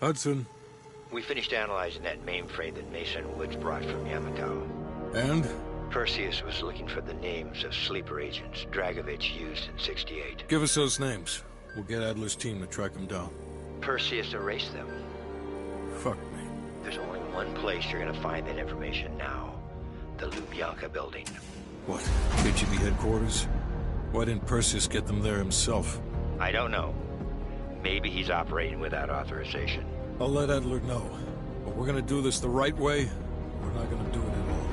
Hudson. We finished analyzing that mainframe that Mason Woods brought from Yamato. And? Perseus was looking for the names of sleeper agents Dragovich used in '68. Give us those names. We'll get Adler's team to track them down. Perseus erased them. Fuck me. There's only one place you're gonna find that information now. The Lubyanka building. What? KGB headquarters? Why didn't Perseus get them there himself? I don't know. Maybe he's operating without authorization. I'll let Adler know. But we're gonna do this the right way, or we're not gonna do it at all.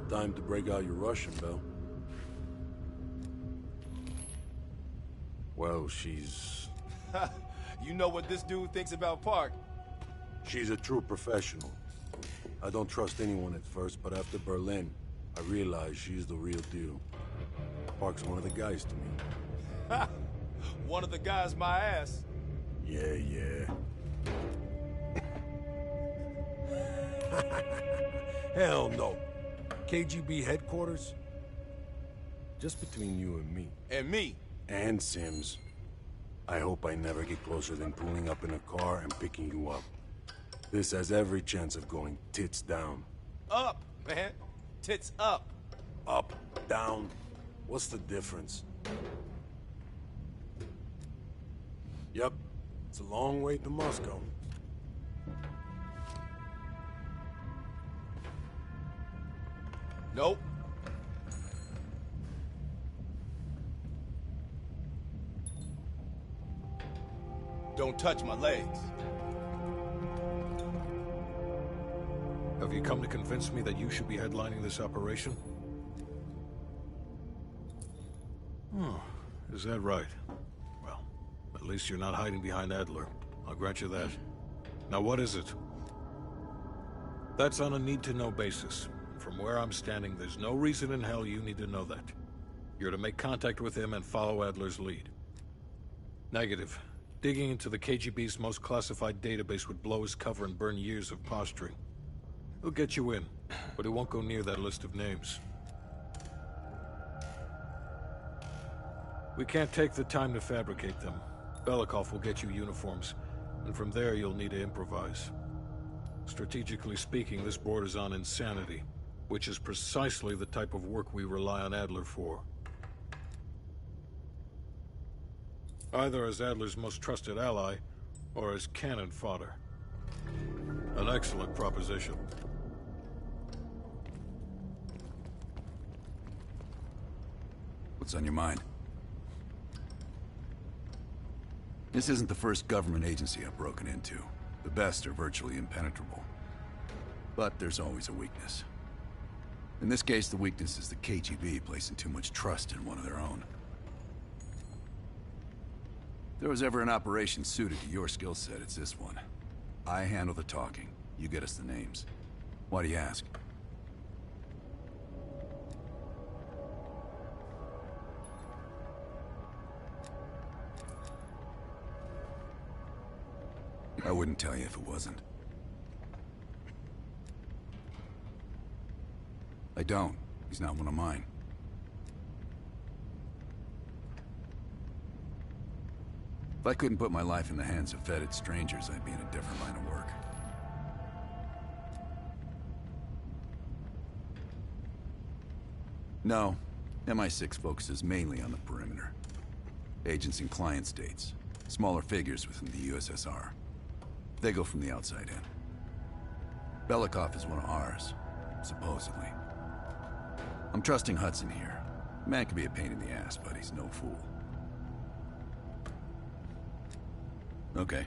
Time to break out your Russian, Bill. Well, she's... You know what this dude thinks about Park? She's a true professional. I don't trust anyone at first, but after Berlin, I realized she's the real deal. Park's one of the guys to me. One of the guys my ass. Yeah. Hell no. KGB headquarters? Just between you and me. And me. And Sims. I hope I never get closer than pulling up in a car and picking you up. This has every chance of going tits down. Up, man. Tits up. Up, down. What's the difference? Yep. It's a long way to Moscow. Nope. Don't touch my legs. Have you come to convince me that you should be headlining this operation? Oh, is that right? Well, at least you're not hiding behind Adler. I'll grant you that. Now what is it? That's on a need-to-know basis. From where I'm standing, there's no reason in hell you need to know that. You're to make contact with him and follow Adler's lead. Negative. Digging into the KGB's most classified database would blow his cover and burn years of posturing. He'll get you in, but he won't go near that list of names. We can't take the time to fabricate them. Belikov will get you uniforms, and from there you'll need to improvise. Strategically speaking, this borders on insanity, which is precisely the type of work we rely on Adler for. Either as Adler's most trusted ally, or as cannon fodder. An excellent proposition. What's on your mind? This isn't the first government agency I've broken into. The best are virtually impenetrable. But there's always a weakness. In this case, the weakness is the KGB placing too much trust in one of their own. If there was ever an operation suited to your skill set, it's this one. I handle the talking. You get us the names. Why do you ask? I wouldn't tell you if it wasn't. I don't. He's not one of mine. If I couldn't put my life in the hands of vetted strangers, I'd be in a different line of work. No, MI6 focuses mainly on the perimeter. Agents in client states, smaller figures within the USSR. They go from the outside in. Belikov is one of ours, supposedly. I'm trusting Hudson here. The man can be a pain in the ass, but he's no fool. Okay.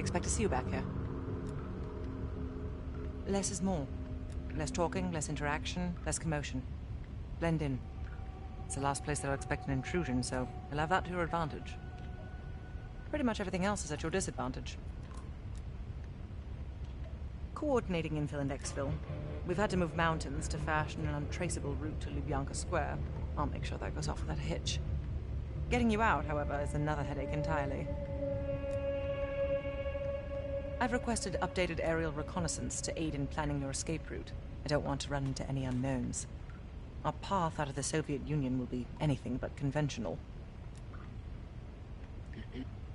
expect to see you back here. Less is more. Less talking, less interaction, less commotion. Blend in. It's the last place they'll expect an intrusion, so you'll have that to your advantage. Pretty much everything else is at your disadvantage. Coordinating infill and exfil. We've had to move mountains to fashion an untraceable route to Lubyanka Square. I'll make sure that goes off without a hitch. Getting you out, however, is another headache entirely. I've requested updated aerial reconnaissance to aid in planning your escape route. I don't want to run into any unknowns. Our path out of the Soviet Union will be anything but conventional.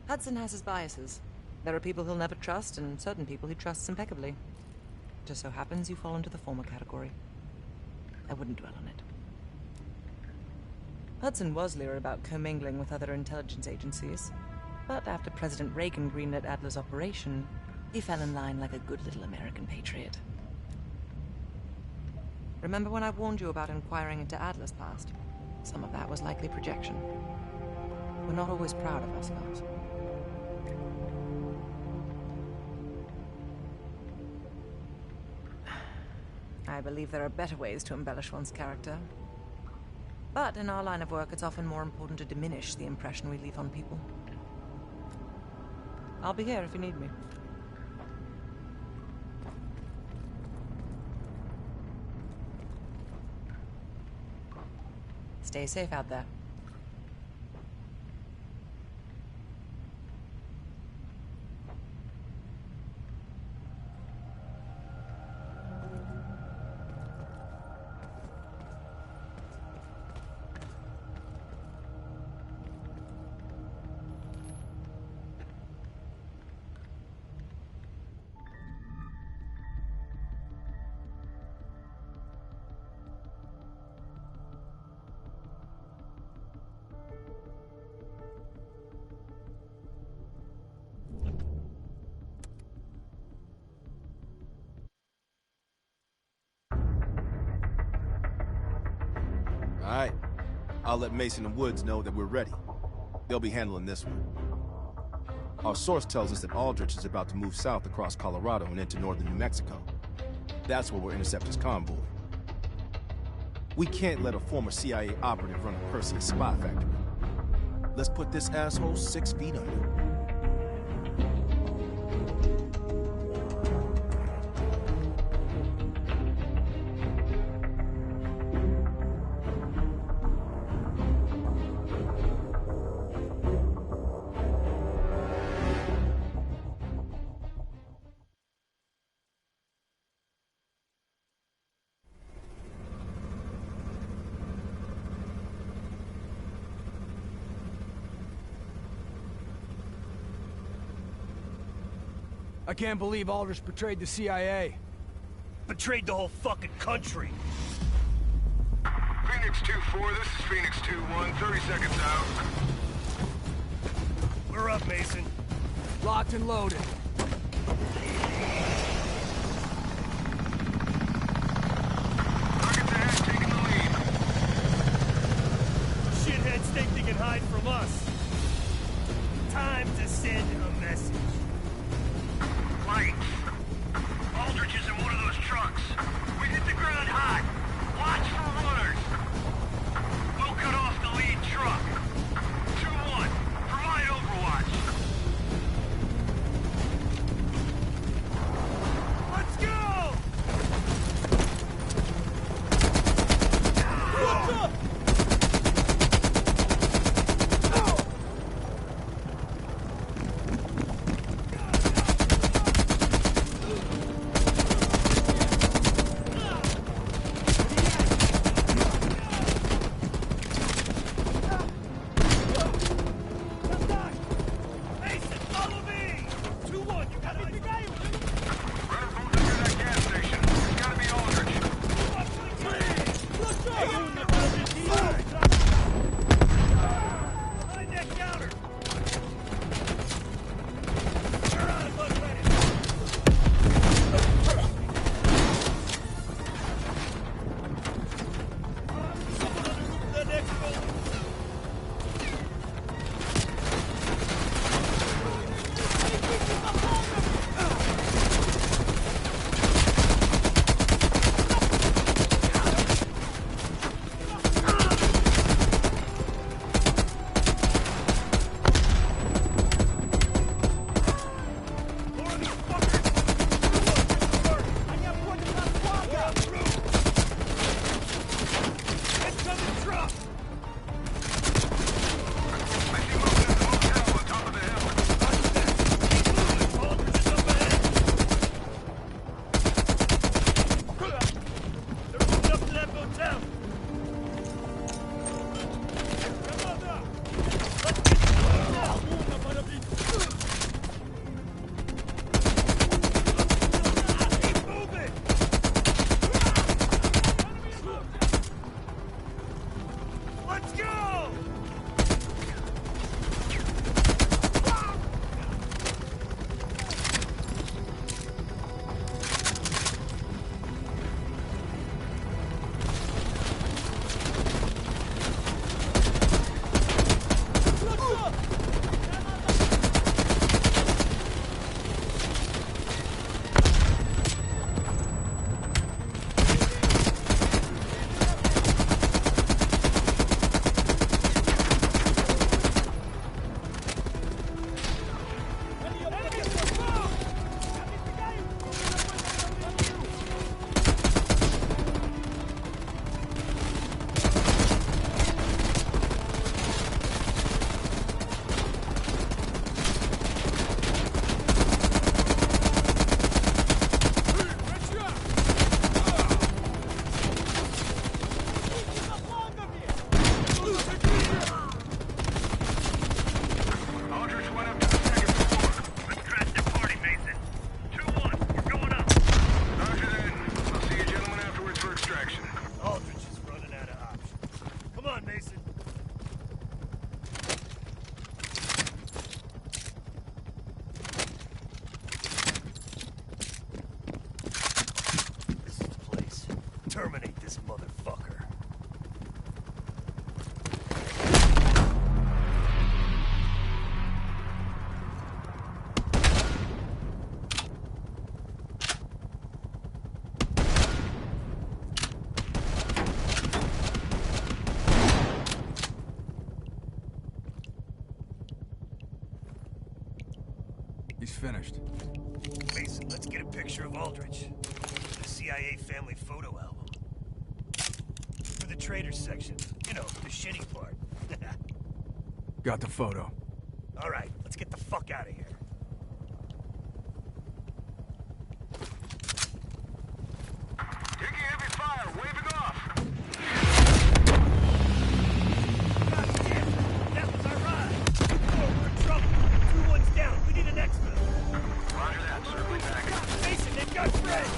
Hudson has his biases. There are people he'll never trust, and certain people he trusts impeccably. Just so happens you fall into the former category. I wouldn't dwell on it. Hudson was leery about commingling with other intelligence agencies, but after President Reagan greenlit Adler's operation, he fell in line like a good little American patriot. Remember when I warned you about inquiring into Adler's past? Some of that was likely projection. We're not always proud of ourselves. I believe there are better ways to embellish one's character. But in our line of work, it's often more important to diminish the impression we leave on people. I'll be here if you need me. Stay safe out there. Alright. I'll let Mason and Woods know that we're ready. They'll be handling this one. Our source tells us that Aldrich is about to move south across Colorado and into northern New Mexico. That's where we'll intercept his convoy. We can't let a former CIA operative run a Perseus spy factory. Let's put this asshole 6 feet under. I can't believe Aldrich betrayed the CIA. Betrayed the whole fucking country. Phoenix 2-4, this is Phoenix 2-1, 30 seconds out. We're up, Mason. Locked and loaded. Target's ahead, taking the lead. Shitheads think they can hide from us. Time to send a message. Lights. Aldrich is in one of those trucks. We hit the ground hot. Watch for runners. We'll cut off the lead truck. 2-1. Provide overwatch. finished. Mason, let's get a picture of Aldrich. The CIA family photo album. For the traders section. You know, the shitty part. Got the photo. All right, let's get the fuck out of here. Taking heavy fire, waving off. God damn it! That was our ride! Oh, we're in trouble. 2-1's down. We need an exfil. Roger that, circling back. Mason, they've got Fred!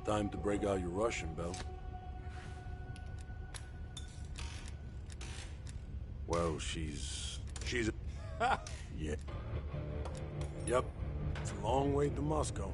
Time to break out your Russian, Bell. Well, she's a... yeah. Yep. It's a long way to Moscow.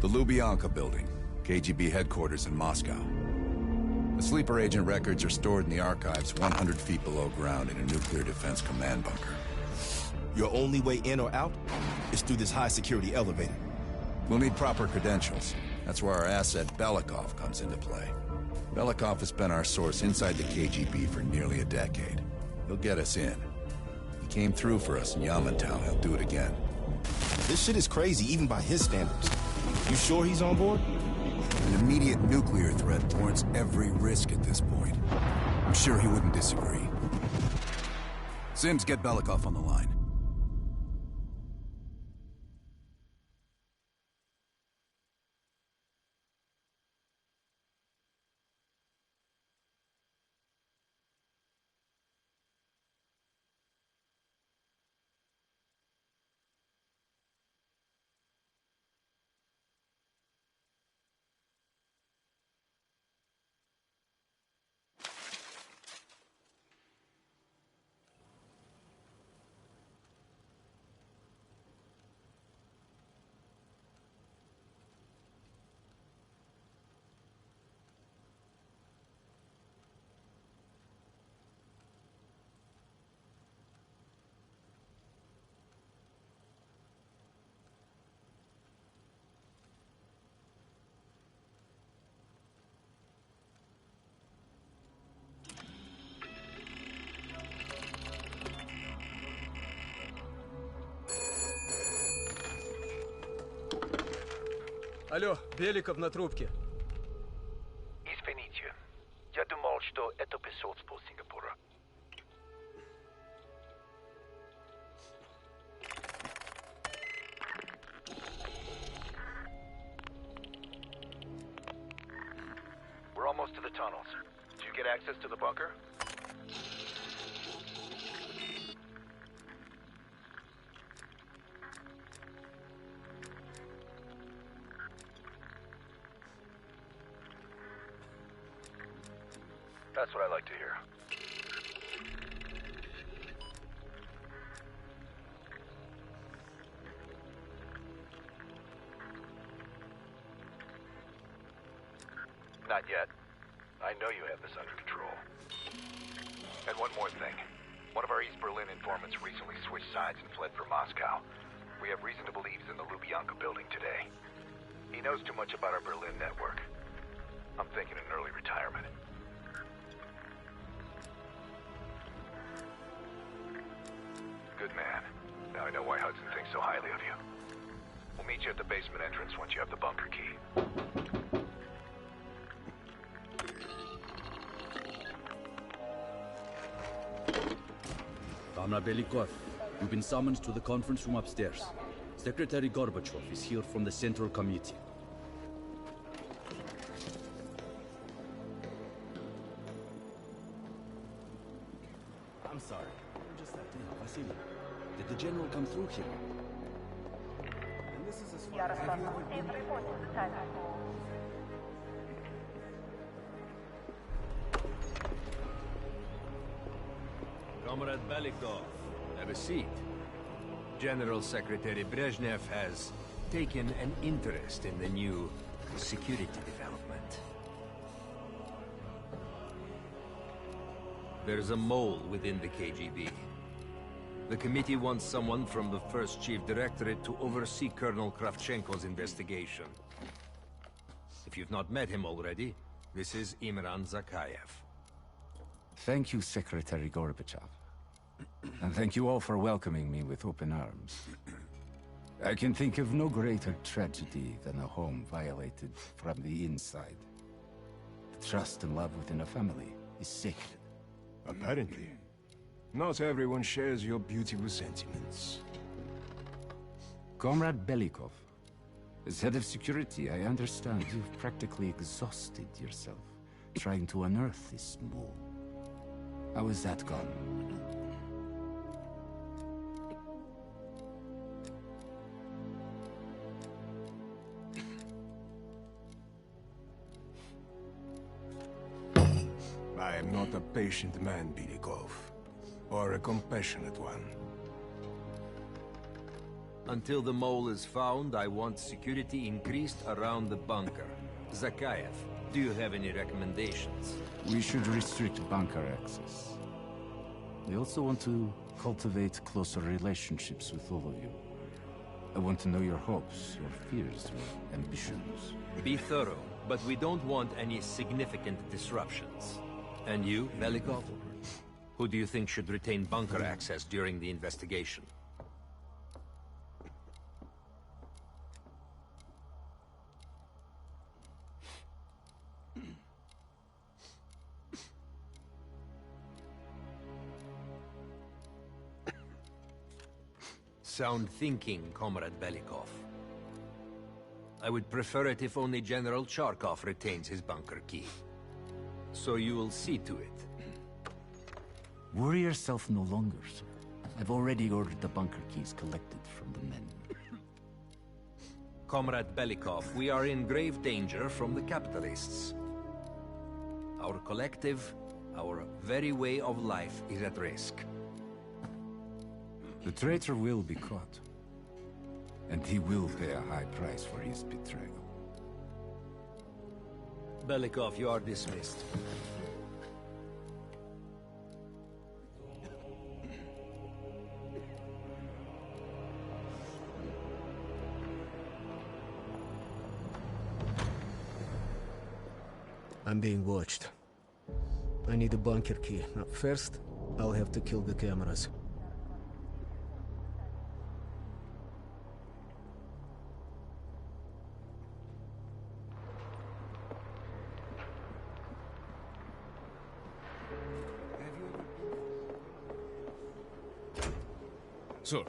The Lubyanka building, KGB headquarters in Moscow. The sleeper agent records are stored in the archives 100 feet below ground in a nuclear defense command bunker. Your only way in or out is through this high-security elevator. We'll need proper credentials. That's where our asset Belikov comes into play. Belikov has been our source inside the KGB for nearly a decade. He'll get us in. He came through for us in Yamantau. He'll do it again. This shit is crazy, even by his standards. You sure he's on board? An immediate nuclear threat warrants every risk at this point. I'm sure he wouldn't disagree. Sims, get Belikov on the line. Алло, Беликов на трубке. Извините. Я думал, что это посольство Сингапура. We're almost to the tunnels. Did you get access to the bunker? That's what I like to hear. Not yet. I know you have this under control. And one more thing. One of our East Berlin informants recently switched sides and fled for Moscow. We have reason to believe he's in the Lubyanka building today. He knows too much about our Berlin network. I'm thinking an early retirement. Good man. Now I know why Hudson thinks so highly of you. We'll meet you at the basement entrance once you have the bunker key. Comrade Belikov, you've been summoned to the conference room upstairs. Secretary Gorbachev is here from the Central Committee. I'm sorry. Just that day, Vasily. Did the general come through here? And this is as far as Comrade Belikov, have a seat. General Secretary Brezhnev has taken an interest in the new security development. There's a mole within the KGB. The committee wants someone from the first Chief Directorate to oversee Colonel Kravchenko's investigation. If you've not met him already, this is Imran Zakayev. Thank you, Secretary Gorbachev. And thank you all for welcoming me with open arms. I can think of no greater tragedy than a home violated from the inside. The trust and love within a family is sacred. Apparently. Not everyone shares your beautiful sentiments. Comrade Belikov, as head of security, I understand you've practically exhausted yourself trying to unearth this mole. How has that gone? I am not a patient man, Belikov, or a compassionate one. Until the mole is found, I want security increased around the bunker. Zakayev, do you have any recommendations? We should restrict bunker access. We also want to cultivate closer relationships with all of you. I want to know your hopes, your fears, your ambitions. Be thorough, but we don't want any significant disruptions. And you, Belikov? Who do you think should retain bunker access during the investigation? Sound thinking, Comrade Belikov. I would prefer it if only General Charkov retains his bunker key. So you will see to it. Worry yourself no longer, sir. I've already ordered the bunker keys collected from the men. Comrade Belikov, we are in grave danger from the capitalists. Our collective, our very way of life is at risk. The traitor will be caught. And he will pay a high price for his betrayal. Belikov, you are dismissed. I'm being watched. I need a bunker key. Now, first, I'll have to kill the cameras. Sir.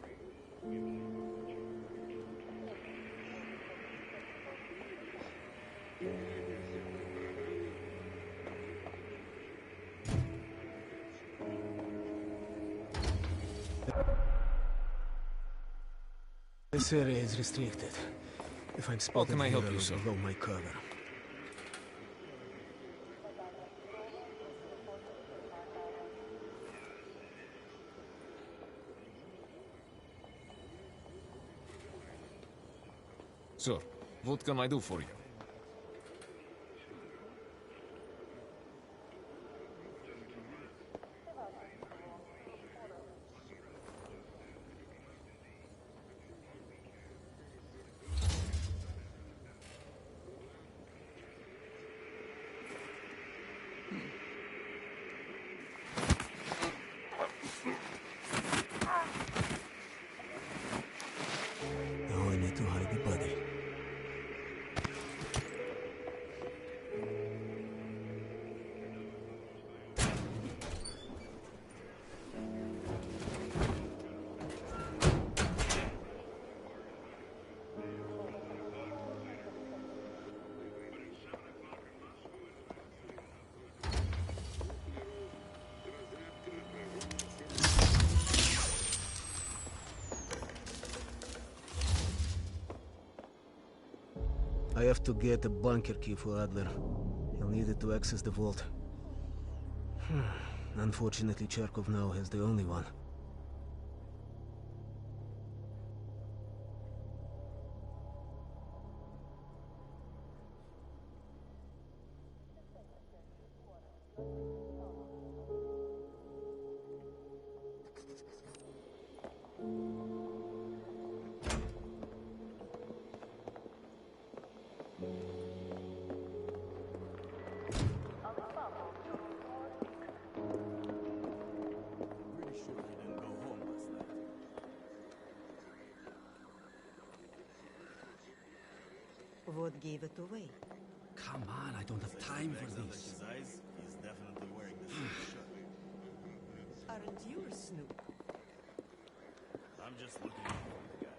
This area is restricted. If I'm spotted, can I help you, sir? Blow my cover. Sir, what can I do for you? Now I need to hide the body. I have to get a bunker key for Adler. He'll need it to access the vault. Unfortunately, Charkov now has the only one. What gave it away? Come on, I don't have time for this. Aren't you a snoop? I'm just looking for the guy.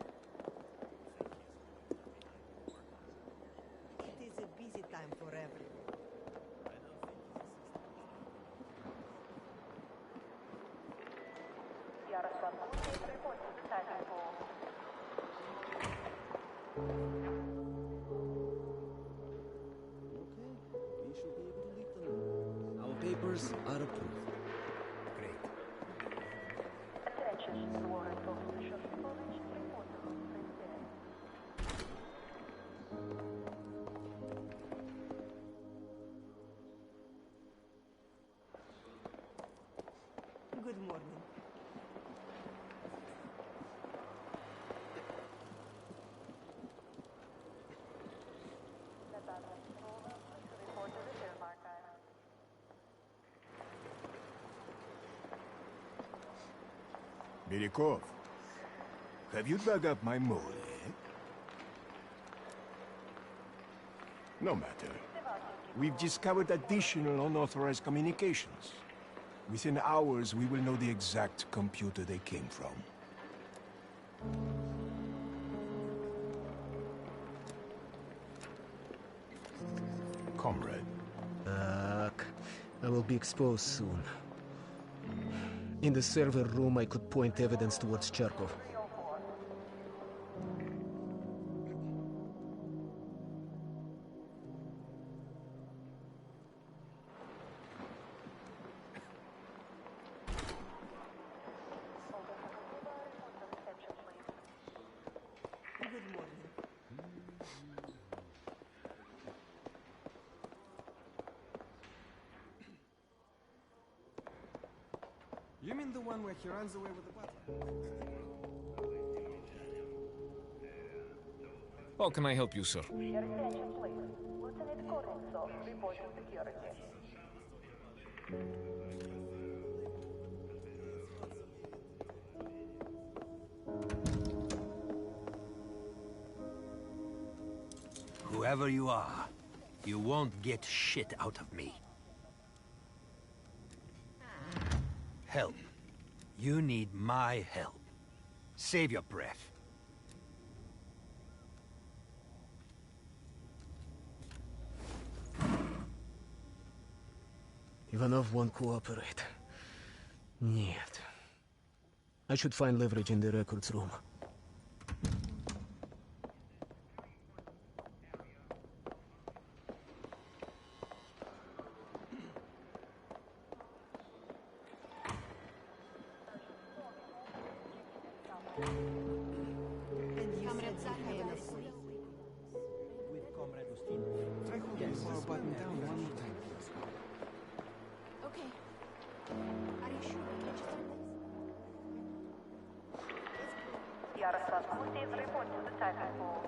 It is a busy time for everyone. Our papers are approved. Great. Good morning. Birikov, have you dug up my mole yet? No matter. We've discovered additional unauthorized communications. Within hours, we will know the exact computer they came from. Comrade. Fuck. I will be exposed soon. In the server room, I could point evidence towards Charkov. You mean the one where he runs away with the butler? How can I help you, sir? Your attention, please. Lieutenant Kornitsov reporting security. Whoever you are, you won't get shit out of me. Help. You need my help. Save your breath. Ivanov won't cooperate. Нет. I should find leverage in the records room. Yes, button down one more time, please. Okay. Are you sure we can just do this? Yaroslav Kutyev report to the title pool.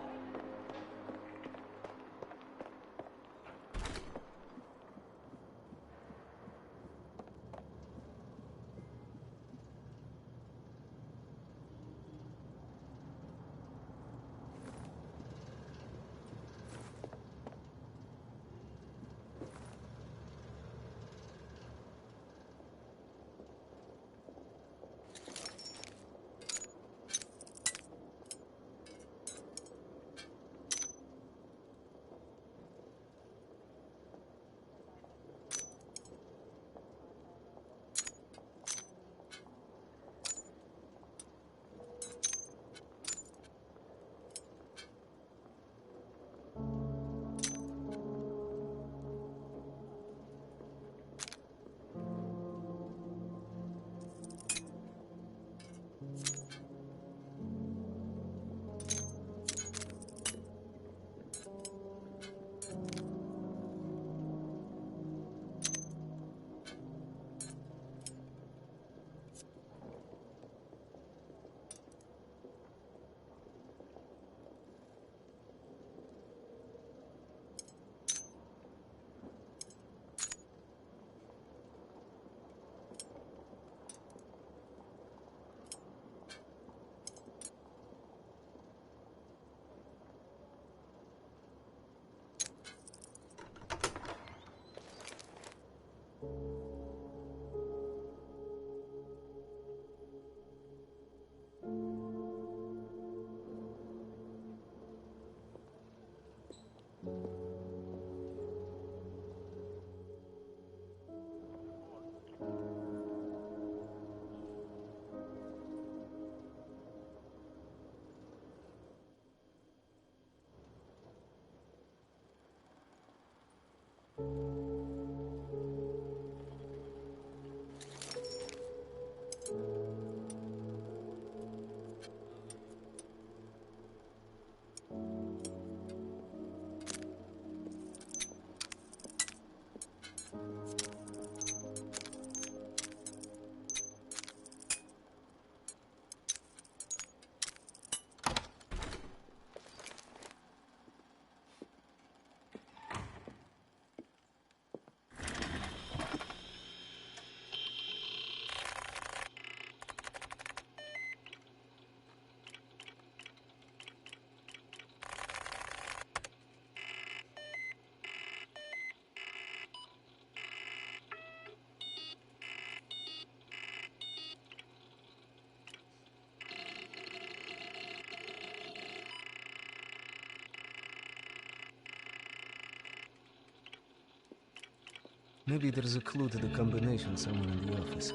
Maybe there's a clue to the combination somewhere in the office.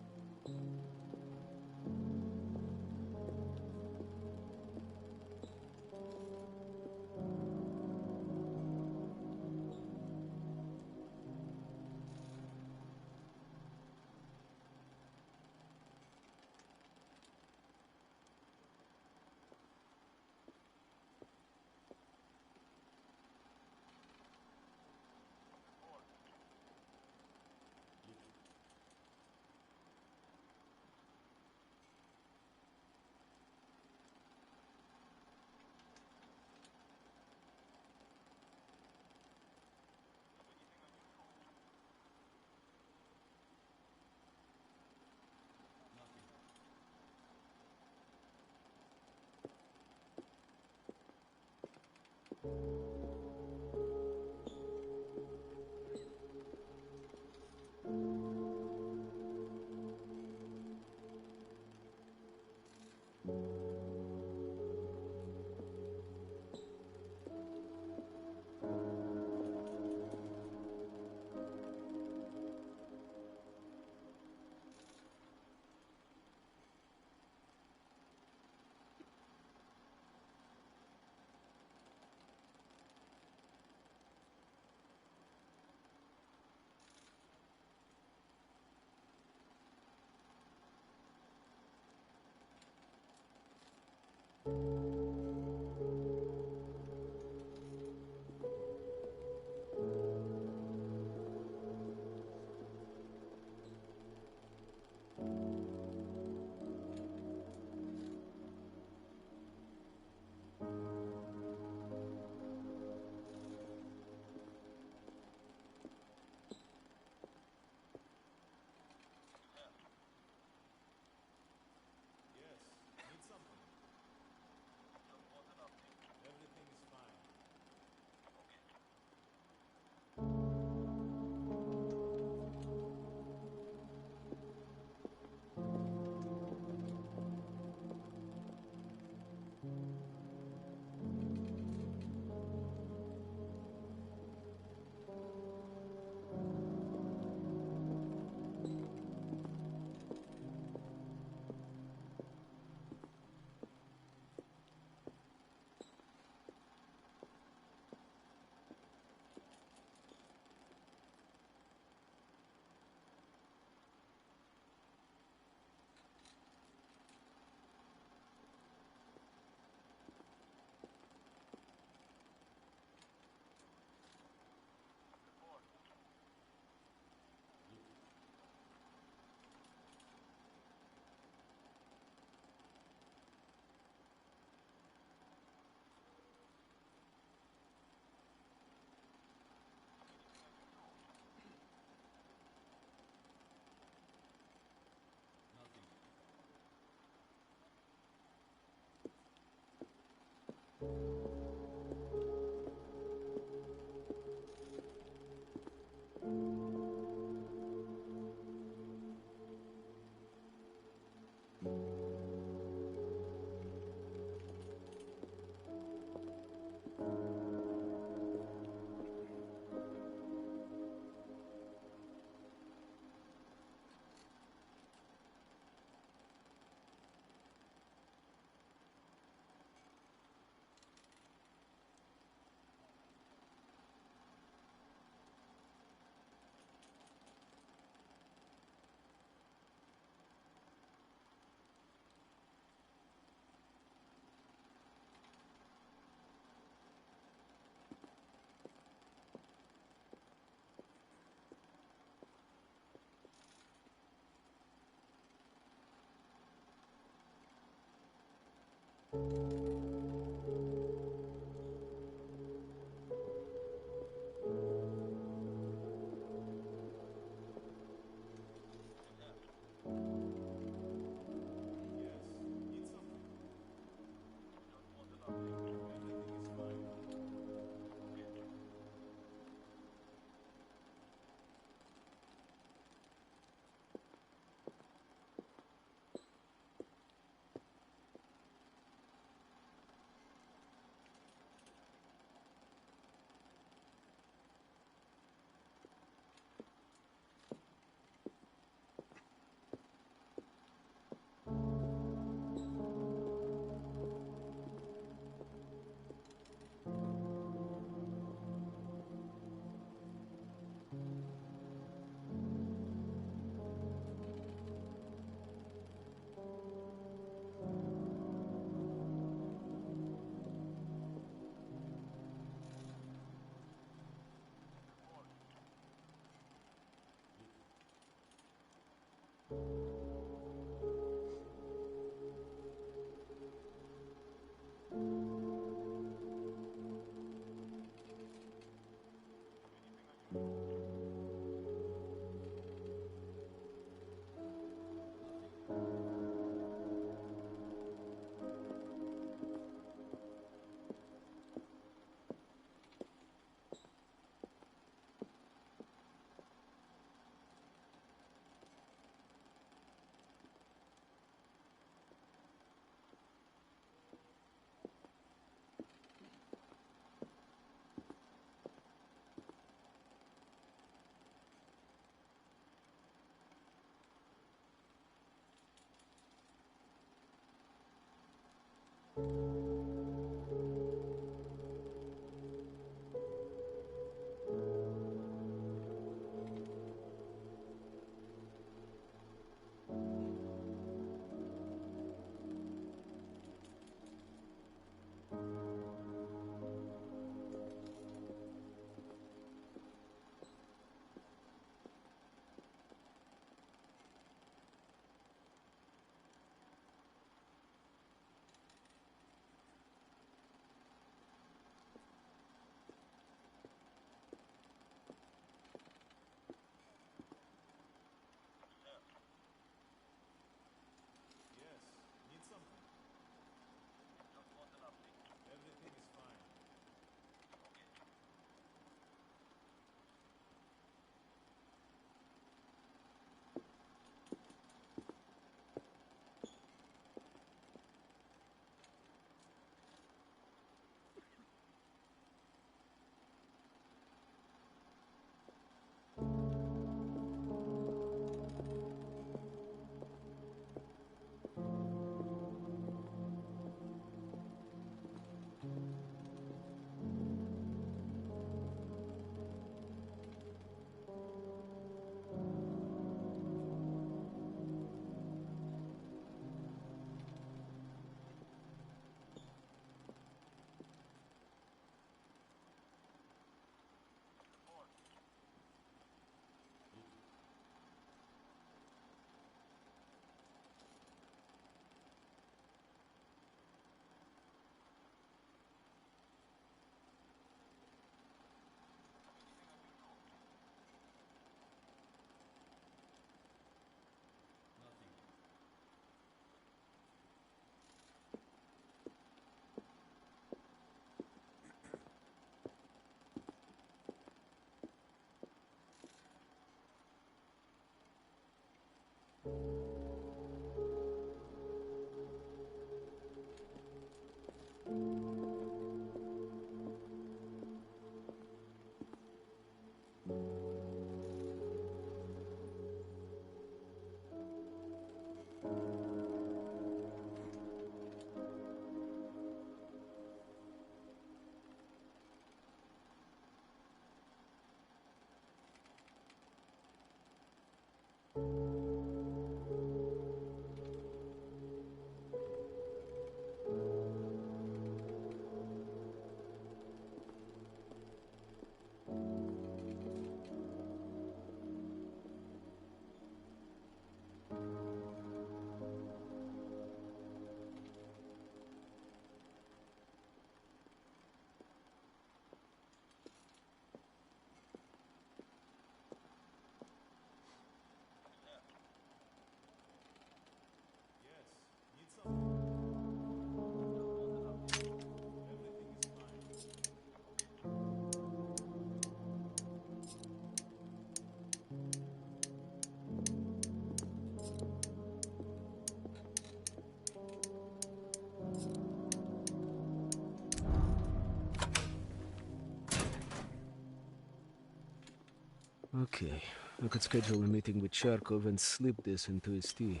Okay, I could schedule a meeting with Charkov and slip this into his tea.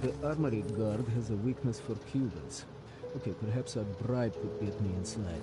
The armory guard has a weakness for Cubans. Okay, perhaps a bribe could get me inside.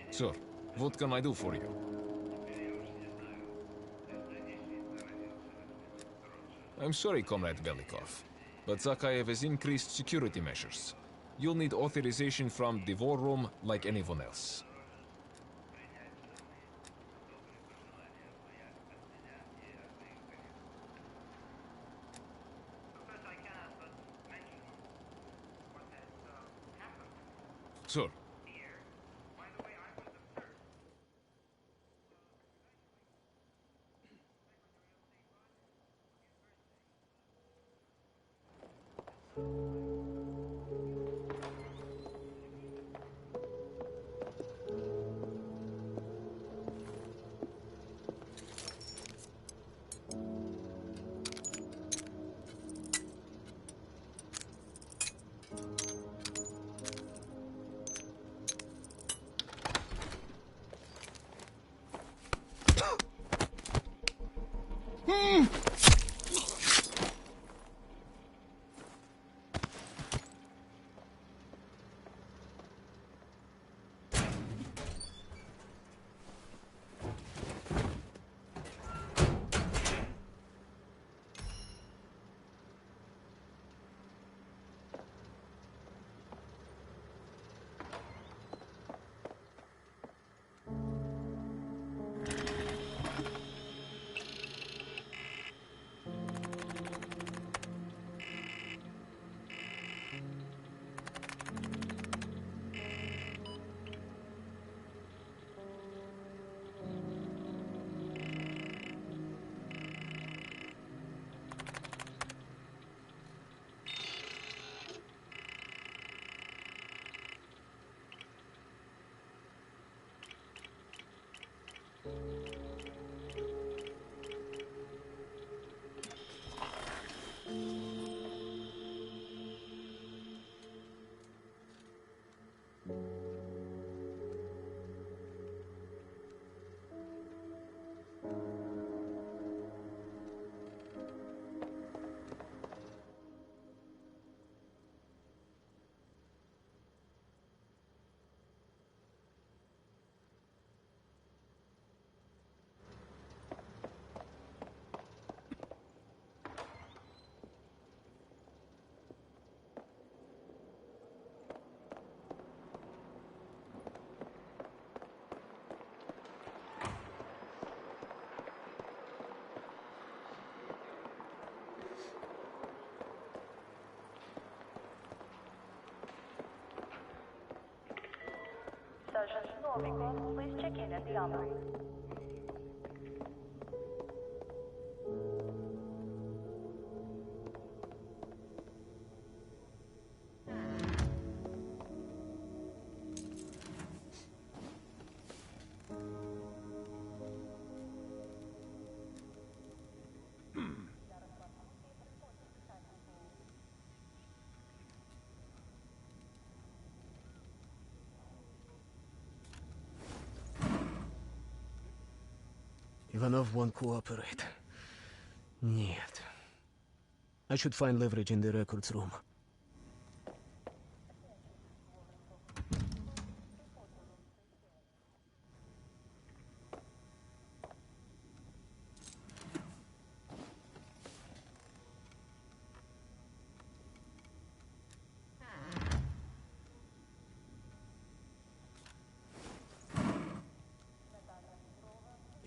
Sir, what can I do for you? I'm sorry, Comrade Velikov, but Zakayev has increased security measures. You'll need authorization from the war room like anyone else. Sir. Sergeant Novikov, please check in at the armory. Ivanov won't cooperate. Нет. I should find leverage in the records room.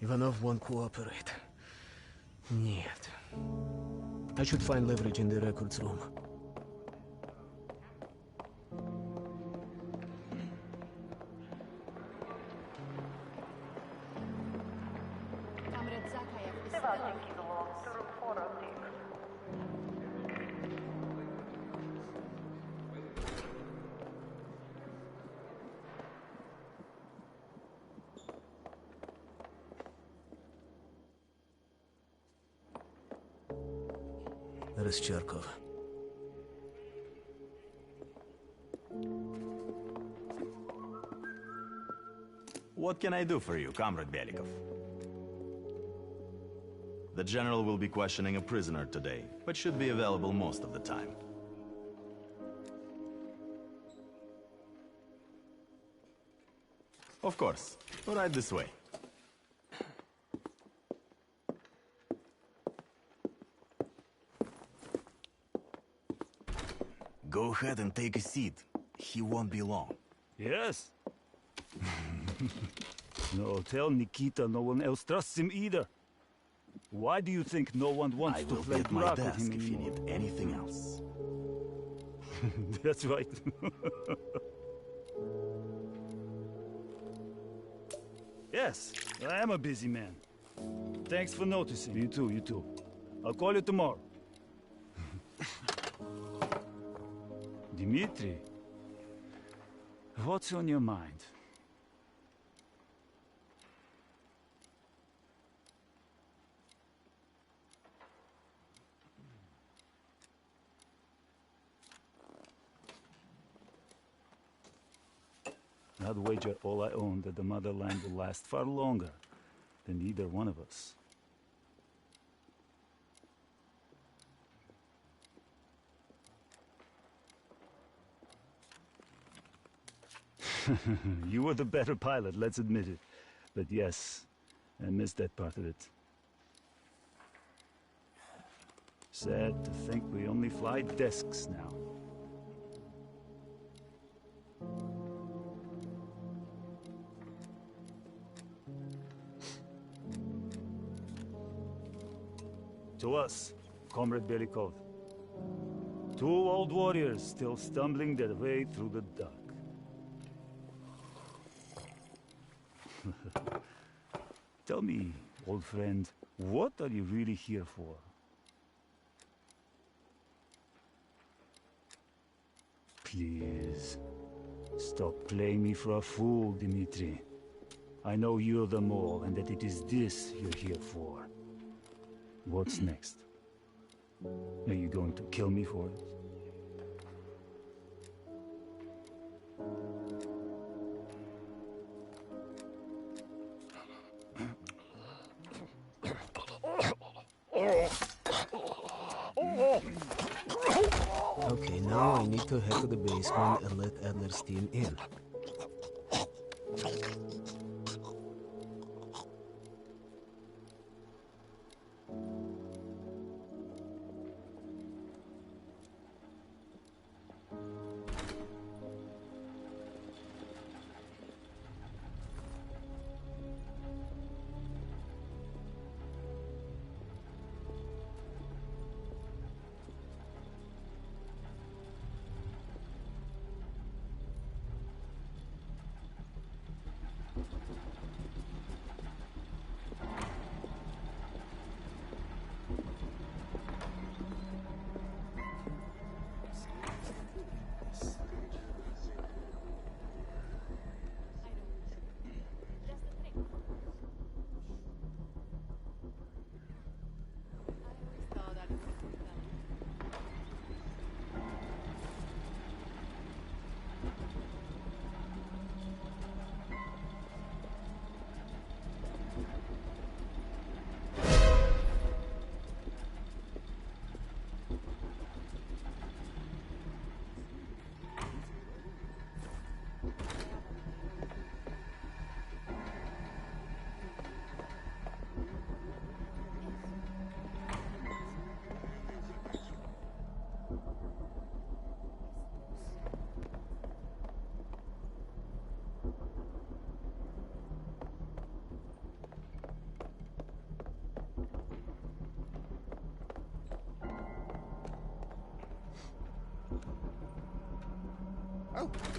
Ivanov won't cooperate. Нет. I should find leverage in the records room. Comrade Zakayev is still Devate Kilo to room 406. There is Cherkov. What can I do for you, Comrade Belikov? The General will be questioning a prisoner today, but should be available most of the time. Of course. Right this way. Go ahead and take a seat. He won't be long. Yes? No, tell Nikita no one else trusts him either. Why do you think no one wants to play at my Durak with desk him if you anymore? need anything else. That's right. Yes, I am a busy man. Thanks for noticing. You too, you too. I'll call you tomorrow. Dmitri, what's on your mind? I'd wager all I own that the motherland will last far longer than either one of us. You were the better pilot, let's admit it. But yes, I missed that part of it. Sad to think we only fly desks now. To us, Comrade Belikov. Two old warriors still stumbling their way through the dark. Tell me, old friend, what are you really here for? Please, stop playing me for a fool, Dmitri. I know you're the mole and that it is this you're here for. What's next? Are you going to kill me for it? Okay, now I need to head to the basement and let Adler's team in.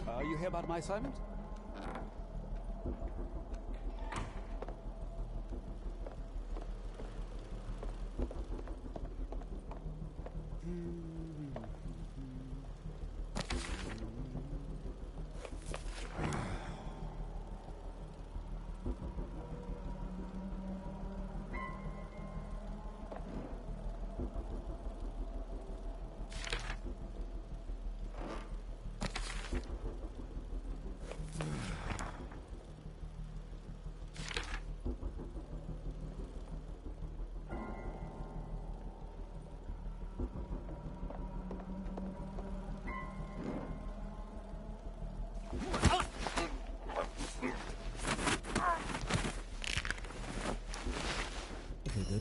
Oh, you hear about my assignment?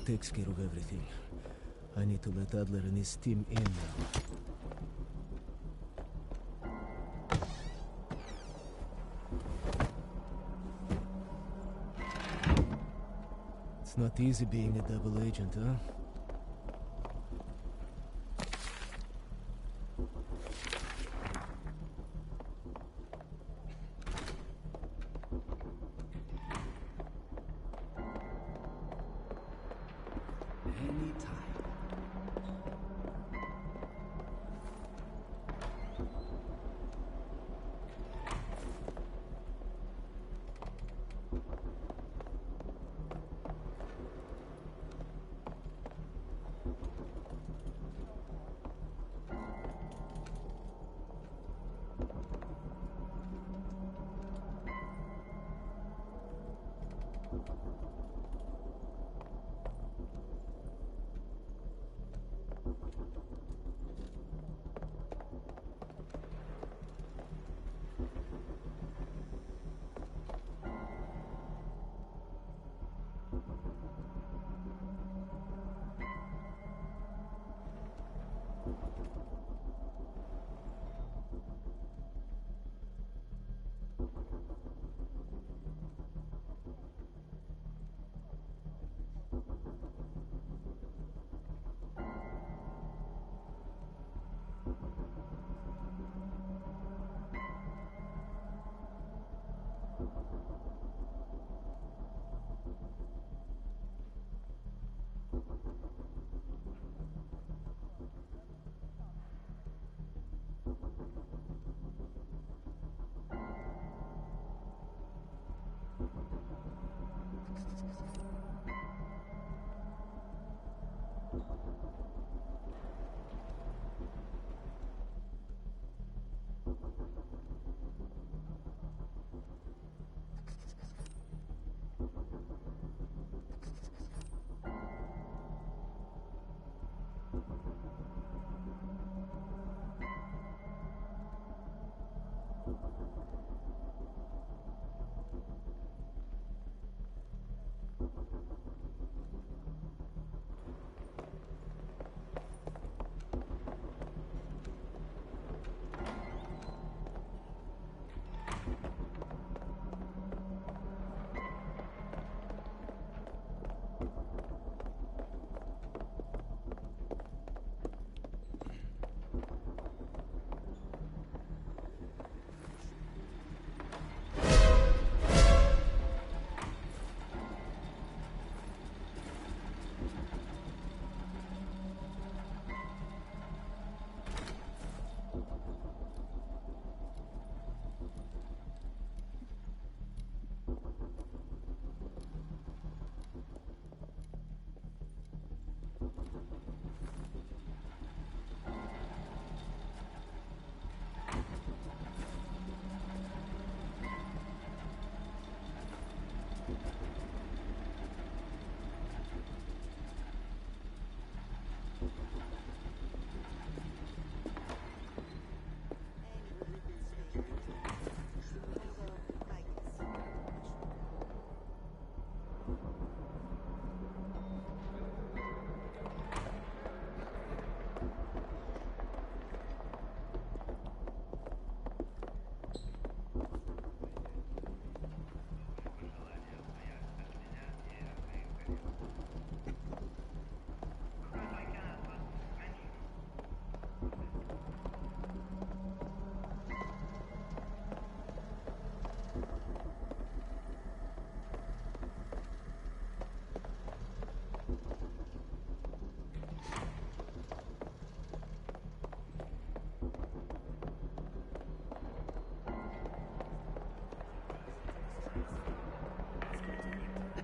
That takes care of everything. I need to let Adler and his team in now. It's not easy being a double agent, huh?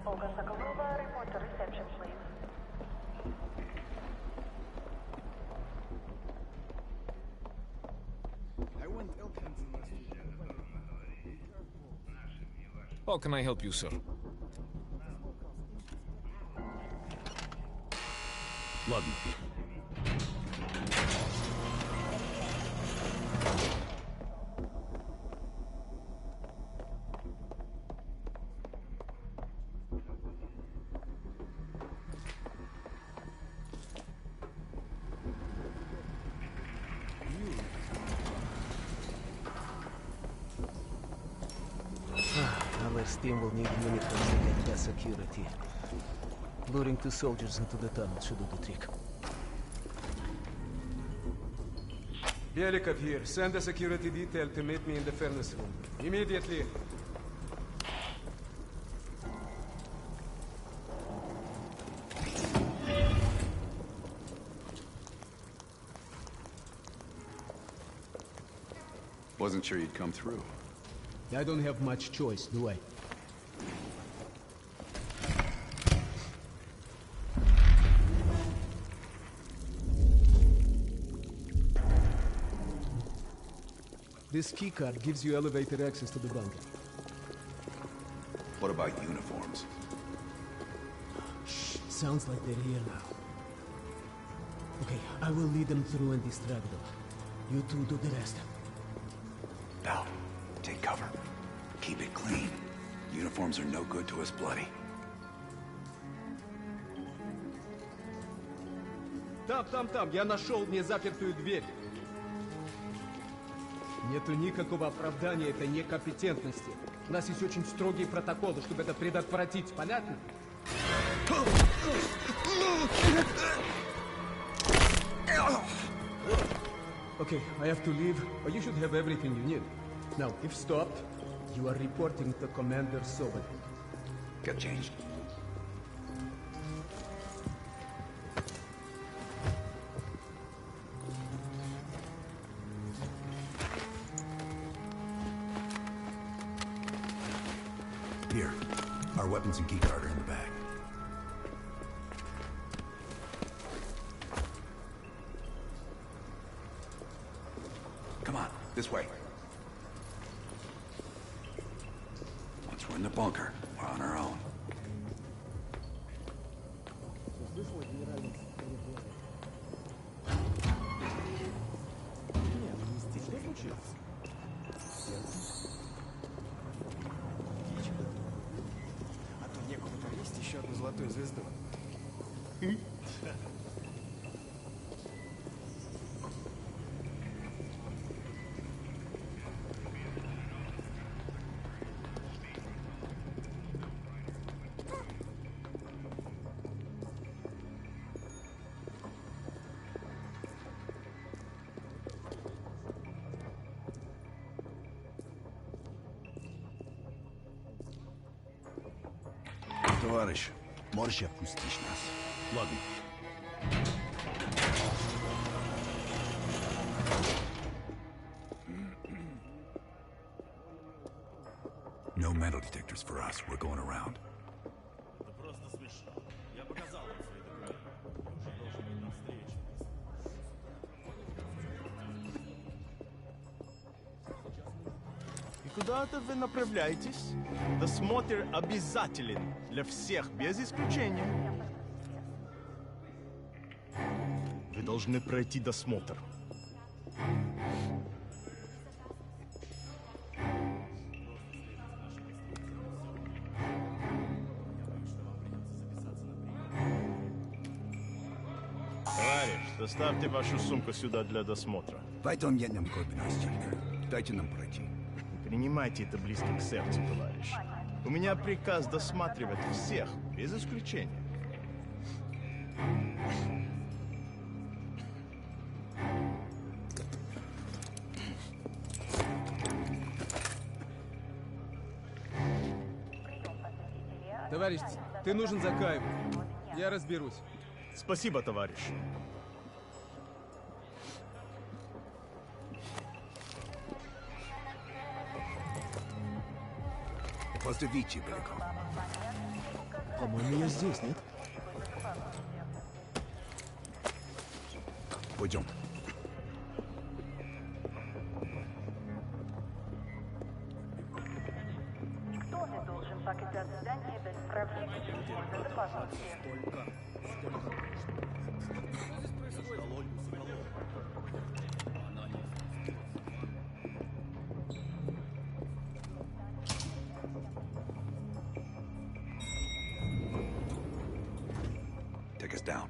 Olga Sokolova, report to reception, please. How can I help you, sir? Ладно. Park's team will need uniforms to get best security. Luring 2 soldiers into the tunnel should do the trick. Belikov here. Send a security detail to meet me in the furnace room. Immediately. Wasn't sure you'd come through. I don't have much choice, do I? This keycard gives you elevator access to the bunker. What about uniforms? Shh, sounds like they're here now. Okay, I will lead them through and distract them. You two do the rest. Now, take cover. Keep it clean. Uniforms are no good to us bloody. Там, я нашел незапертую дверь. Нету никакого оправдания этой некомпетентности. У нас есть очень строгие протоколы, чтобы это предотвратить, понятно? Okay, I have to leave, but you should have everything you need. Now, if stopped, you are reporting to Commander Sobel. Get changed. Here, our weapons and keycard are in the bag. Come on, this way. Once we're in the bunker, we're on our own. А то некуда повесить еще одну золотую звезду. Товарищ, можешь отпустить нас? Ладно. No metal detectors for us. We're going around. Это просто смешно. Я показал вам свои документы. Вы уже должны быть на встрече. И куда это вы направляетесь? Досмотр обязателен для всех, без исключения. Вы должны пройти досмотр. Товарищ, доставьте вашу сумку сюда для досмотра. Пойдем едем в Кобинастилька. Дайте нам пройти. Принимайте это близко к сердцу, товарищ. У меня приказ досматривать всех, без исключения. Товарищ, ты нужен Закаеву. Я разберусь. Спасибо, товарищ. Поздравите, Беликов. По-моему, я здесь, нет? Пойдем. Никто не должен покидать здание без правильной службы безопасности. Take us down.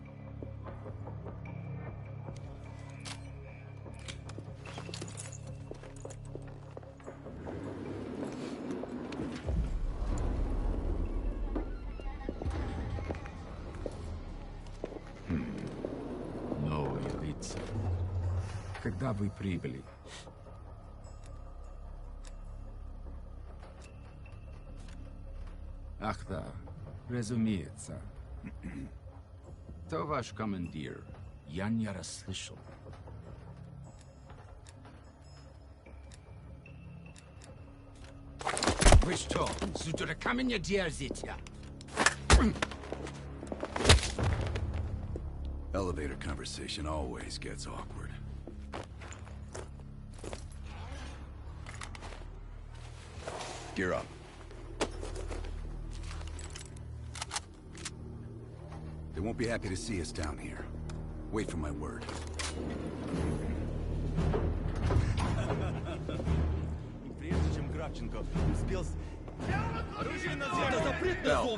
когда вы прибыли. Ах да, разумеется. То ваш командир. Я не расслышал. Вы что, с дураками не дерзите? Elevator conversation always gets awkward. Gear up. They won't be happy to see us down here. Wait for my word. Прежде чем Кравченко успел... Оружие на землю! Это запретная зона!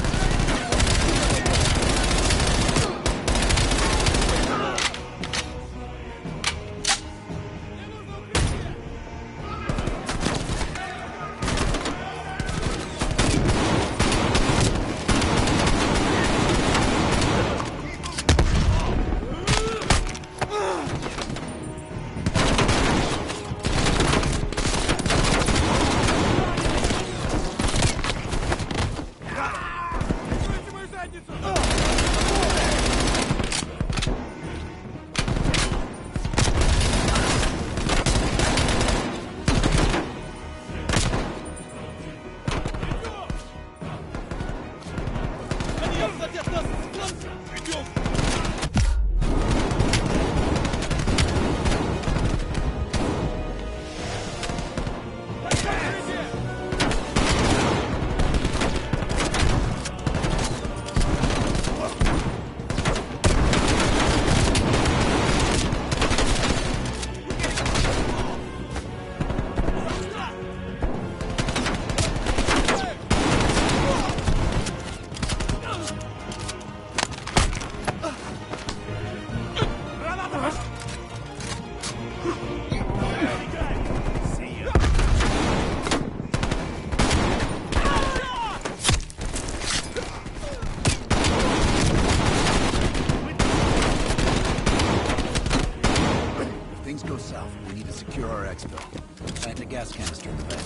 Gas canister in the back.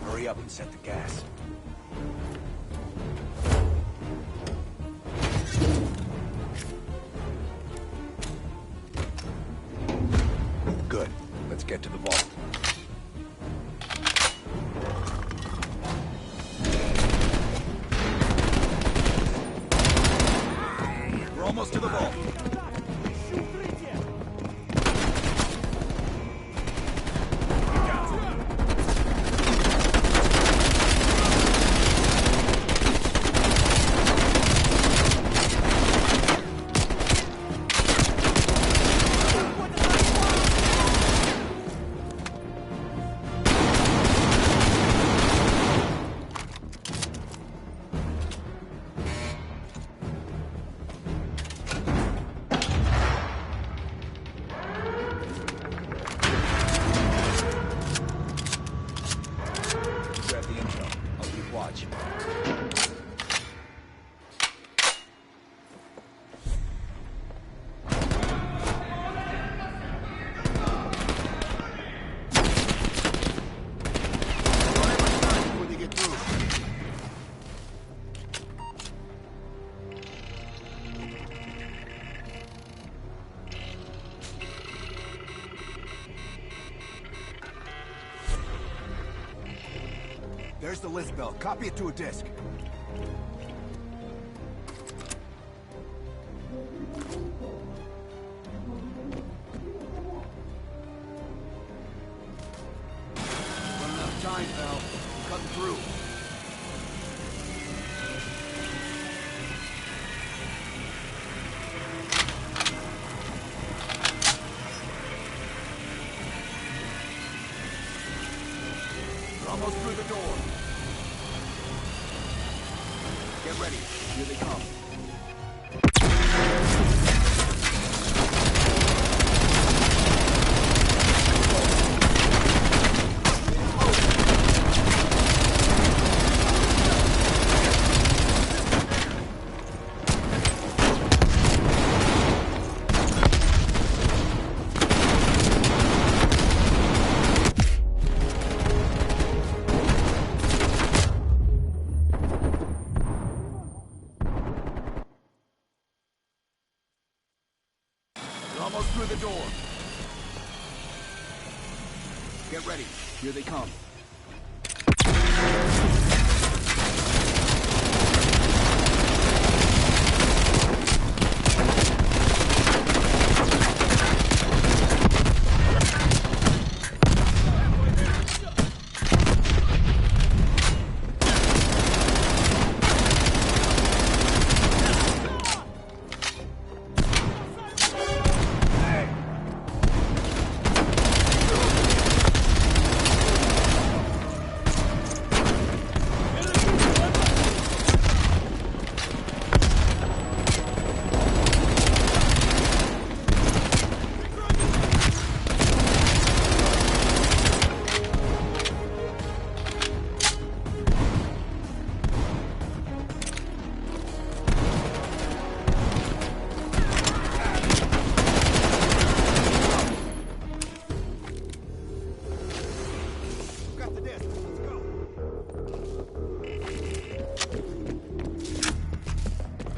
Hurry up and set the gas. Good. Let's get to the vault. We're almost to the vault. There's the list bell. Copy it to a disk. Running out of time, pal. We're cutting through. We're almost through the door. Get ready. Here they come. Almost through the door. Get ready. Here they come.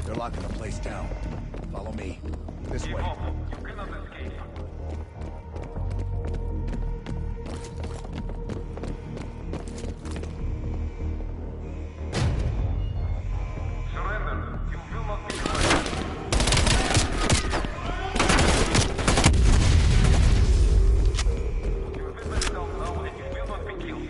They're locking the place down. Follow me. This way. You cannot escape. Surrender. You will not be killed. You will yourself now and you will not be killed.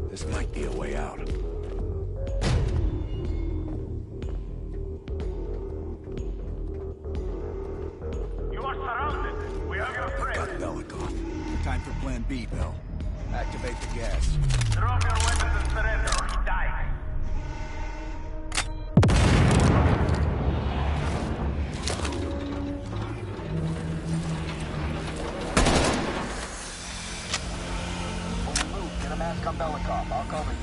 This might be a way out. You are surrounded. We have your friend. Got Belikov. Time for Plan B, Bell. Activate the gas. Drop your weapons and surrender or you die. Get a mask on Belikov. I'll cover you.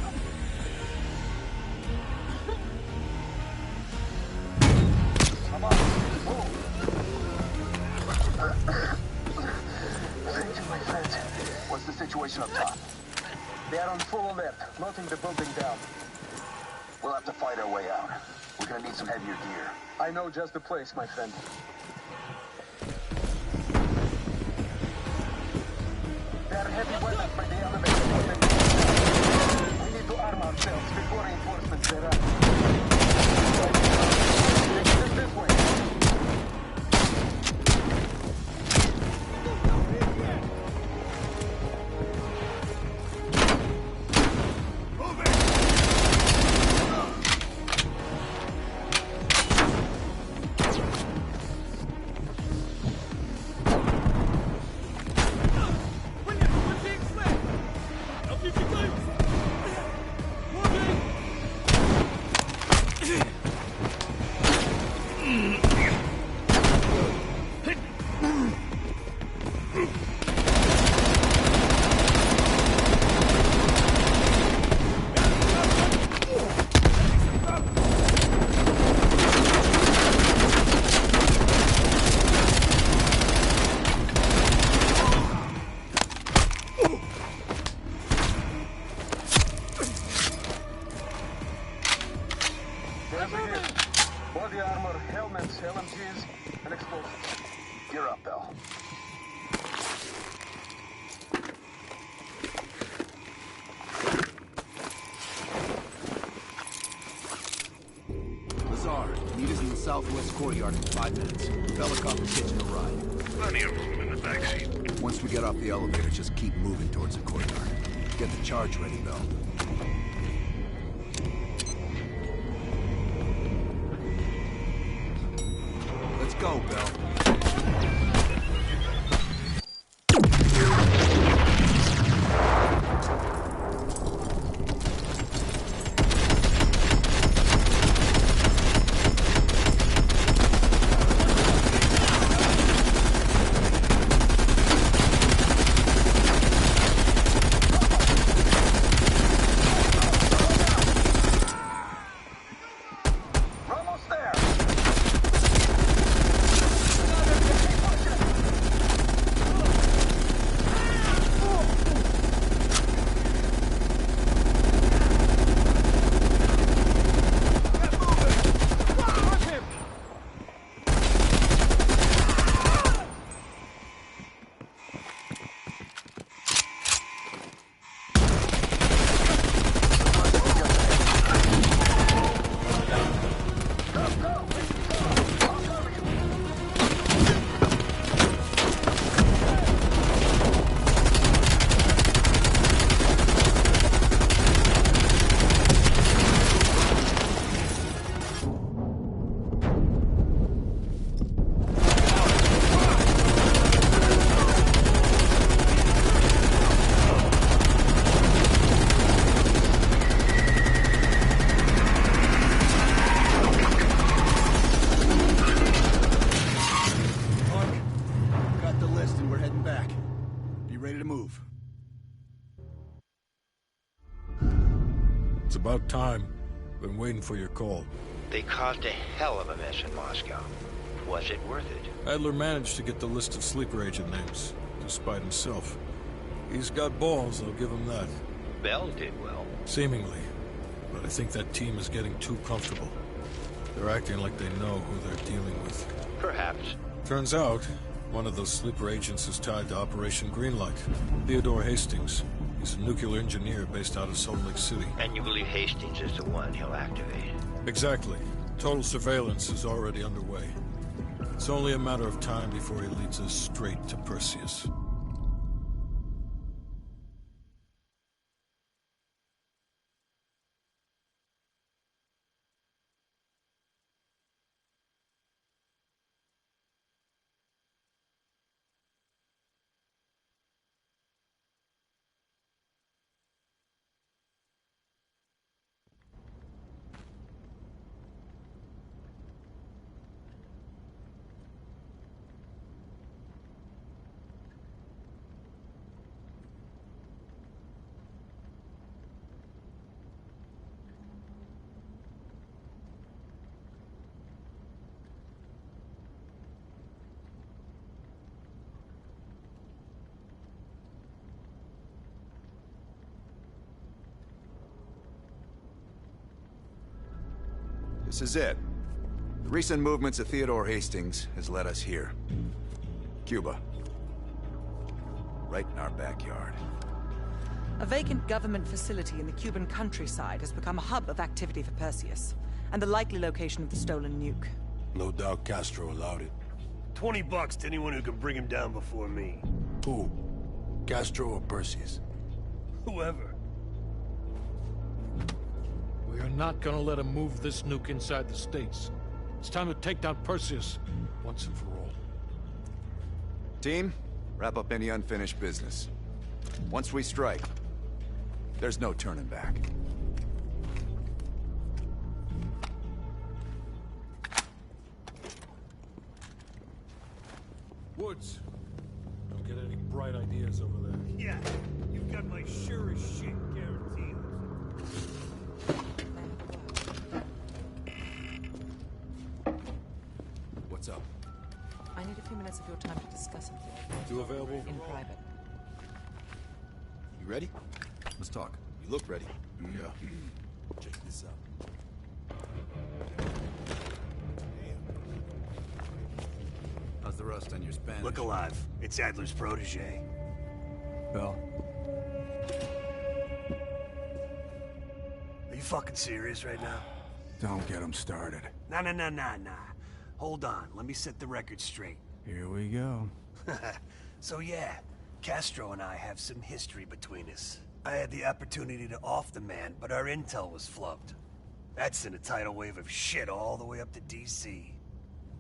Come on, move. Thank you, my friend. What's the situation up top? They are on full alert, knocking the building down. We'll have to fight our way out. We're gonna need some heavier gear. I know just the place, my friend. There are heavy weapons by the elevator. We need to arm ourselves before reinforcements arrive. This way. Body armor, helmets, LMGs, and explosives. Gear up, Bell. Meet us in the southwest courtyard in 5 minutes. Belikov is hitching a ride. Plenty of room in the backseat. Once we get off the elevator, just keep moving towards the courtyard. Get the charge ready, Bell. Let's go, Bell. About time. Been waiting for your call. They caused a hell of a mess in Moscow. Was it worth it? Adler managed to get the list of sleeper agent names, despite himself. He's got balls, I'll give him that. Bell did well. Seemingly. But I think that team is getting too comfortable. They're acting like they know who they're dealing with. Perhaps. Turns out, one of those sleeper agents is tied to Operation Greenlight. Theodore Hastings. He's a nuclear engineer based out of Salt Lake City. And you believe Hastings is the one he'll activate? Exactly. Total surveillance is already underway. It's only a matter of time before he leads us straight to Perseus. This is it. The recent movements of Theodore Hastings has led us here. Cuba. Right in our backyard. A vacant government facility in the Cuban countryside has become a hub of activity for Perseus, and the likely location of the stolen nuke. No doubt Castro allowed it. $20 to anyone who can bring him down before me. Who? Castro or Perseus? Whoever. We are not gonna let him move this nuke inside the States. It's time to take down Perseus, once and for all. Team, wrap up any unfinished business. Once we strike, there's no turning back. Woods, don't get any bright ideas over there. Yeah, you've got my sure as shit guarantee. What's up? I need a few minutes of your time to discuss something. You available? In private. You ready? Let's talk. You look ready. Yeah. Check this out. How's the rust on your Spanish? Look alive. It's Adler's protege. Bell. Are you fucking serious right now? Don't get him started. Nah. Hold on, let me set the record straight. Here we go. So yeah, Castro and I have some history between us. I had the opportunity to off the man, but our intel was flubbed. That's in a tidal wave of shit all the way up to DC.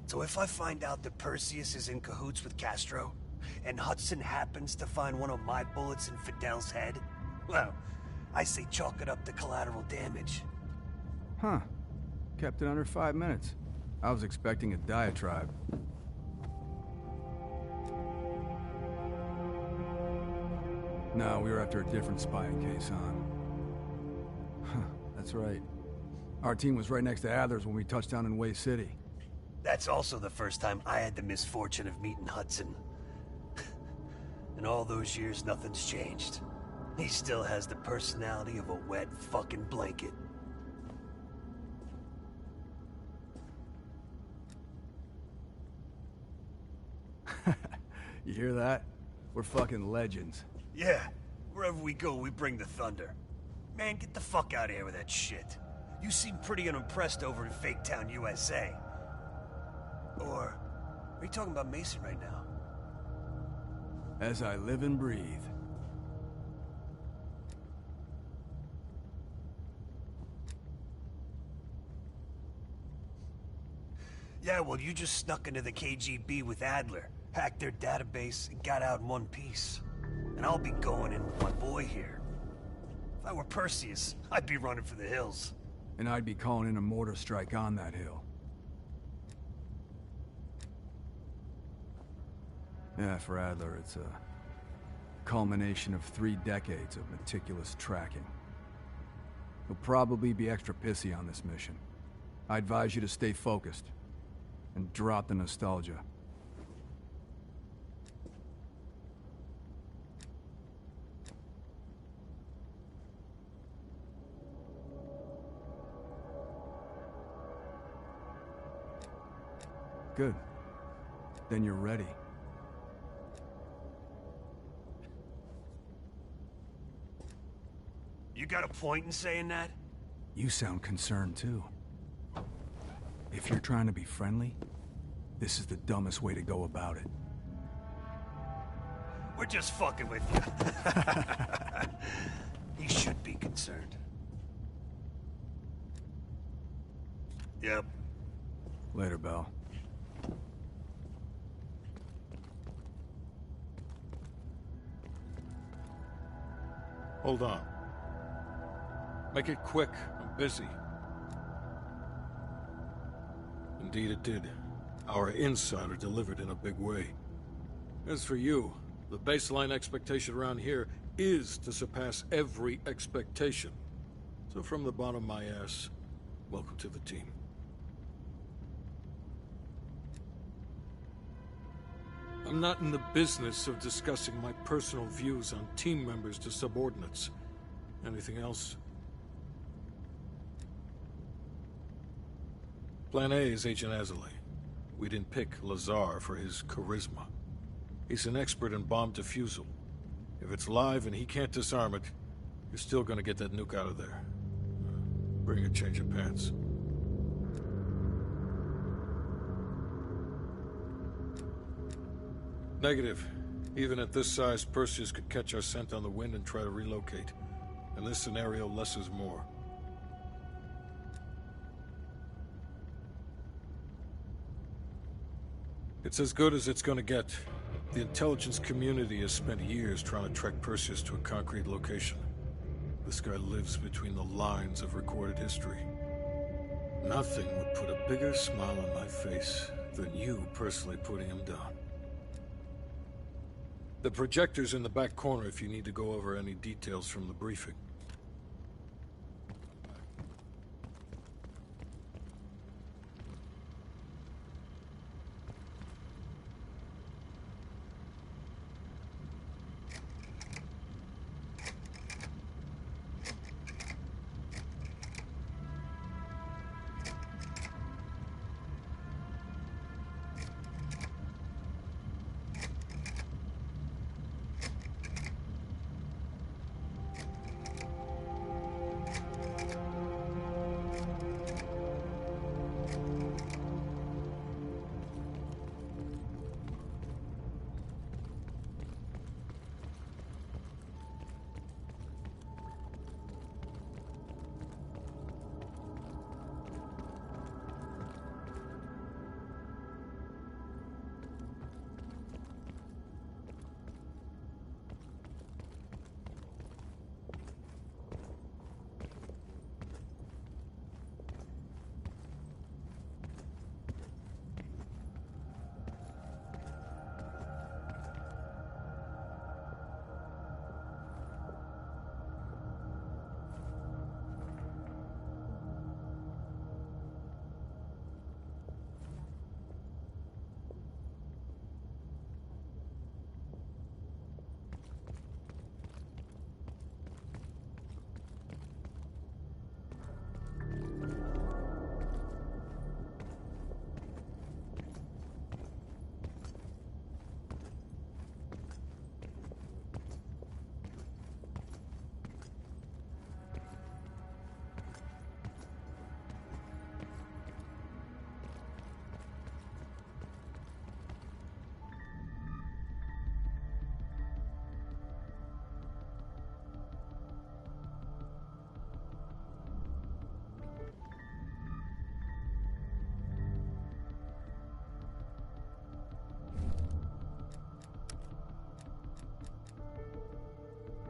So if I find out that Perseus is in cahoots with Castro, and Hudson happens to find one of my bullets in Fidel's head, well, I say chalk it up to collateral damage. Huh. Kept it under 5 minutes. I was expecting a diatribe. No, we were after a different spying case, huh? That's right. Our team was right next to Adler's when we touched down in Way City. That's also the first time I had the misfortune of meeting Hudson. In all those years, nothing's changed. He still has the personality of a wet fucking blanket. You hear that? We're fucking legends. Yeah, wherever we go, we bring the thunder. Man, get the fuck out of here with that shit. You seem pretty unimpressed over in Fake Town, USA. Or, are you talking about Mason right now? As I live and breathe. Yeah, well, you just snuck into the KGB with Adler, hacked their database, and got out in one piece. And I'll be going in with my boy here. If I were Perseus, I'd be running for the hills. And I'd be calling in a mortar strike on that hill. Yeah, for Adler, it's a culmination of 3 decades of meticulous tracking. He'll probably be extra pissy on this mission. I advise you to stay focused and drop the nostalgia. Good. Then you're ready. You got a point in saying that? You sound concerned too. If you're trying to be friendly, this is the dumbest way to go about it. We're just fucking with you. He should be concerned. Yep. Later, Bell. Hold on. Make it quick. I'm busy. Indeed it did. Our insider delivered in a big way. As for you, the baseline expectation around here is to surpass every expectation. So from the bottom of my ass, welcome to the team. I'm not in the business of discussing my personal views on team members to subordinates. Anything else? Plan A is Agent Azalea. We didn't pick Lazar for his charisma. He's an expert in bomb defusal. If it's live and he can't disarm it, you're still gonna get that nuke out of there. Bring a change of pants. Negative. Even at this size, Perseus could catch our scent on the wind and try to relocate. In this scenario, less is more. It's as good as it's gonna get. The intelligence community has spent years trying to track Perseus to a concrete location. This guy lives between the lines of recorded history. Nothing would put a bigger smile on my face than you personally putting him down. The projector's in the back corner if you need to go over any details from the briefing.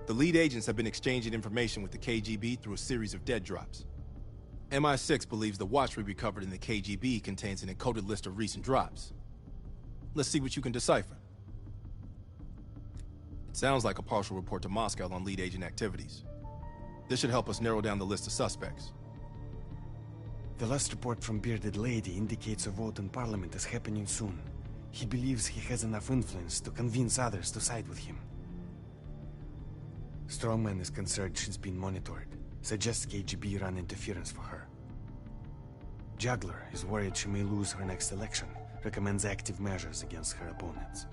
The lead agents have been exchanging information with the KGB through a series of dead drops. MI6 believes the watch we recovered in the KGB contains an encoded list of recent drops. Let's see what you can decipher. It sounds like a partial report to Moscow on lead agent activities. This should help us narrow down the list of suspects. The last report from Bearded Lady indicates a vote in Parliament is happening soon. He believes he has enough influence to convince others to side with him. Strongman is concerned she's been monitored. Suggests KGB run interference for her. Juggler is worried she may lose her next election. Recommends active measures against her opponents.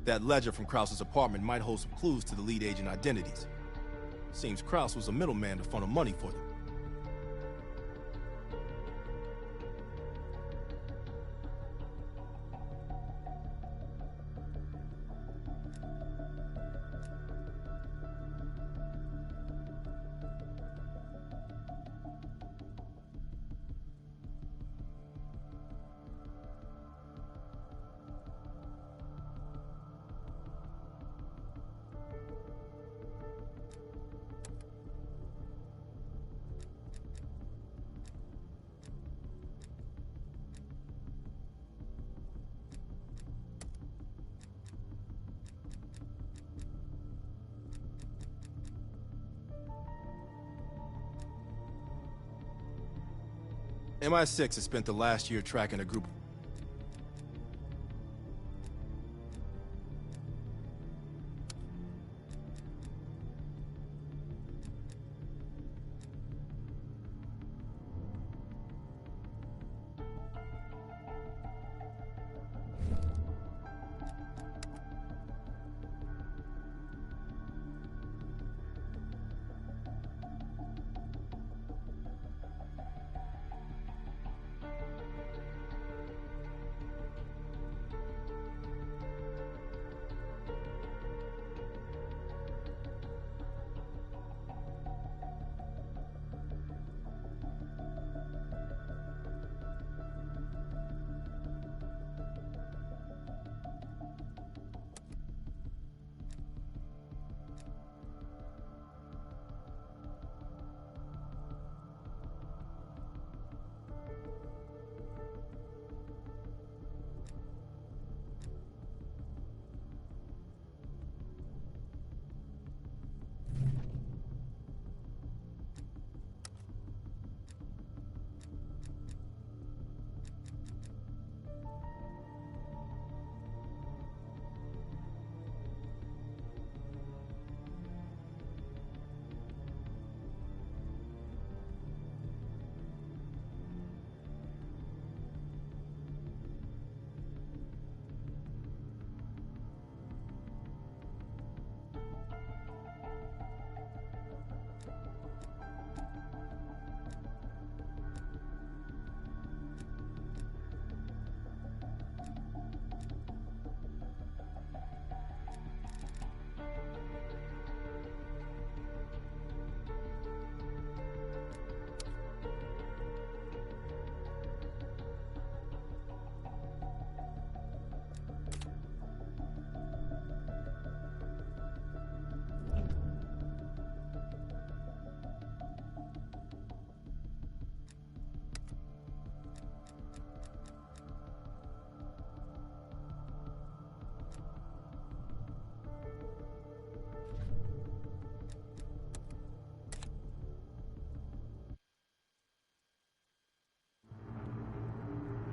That ledger from Krause's apartment might hold some clues to the lead agent identities. Seems Krause was a middleman to funnel money for them. MI6 has spent the last year tracking a group.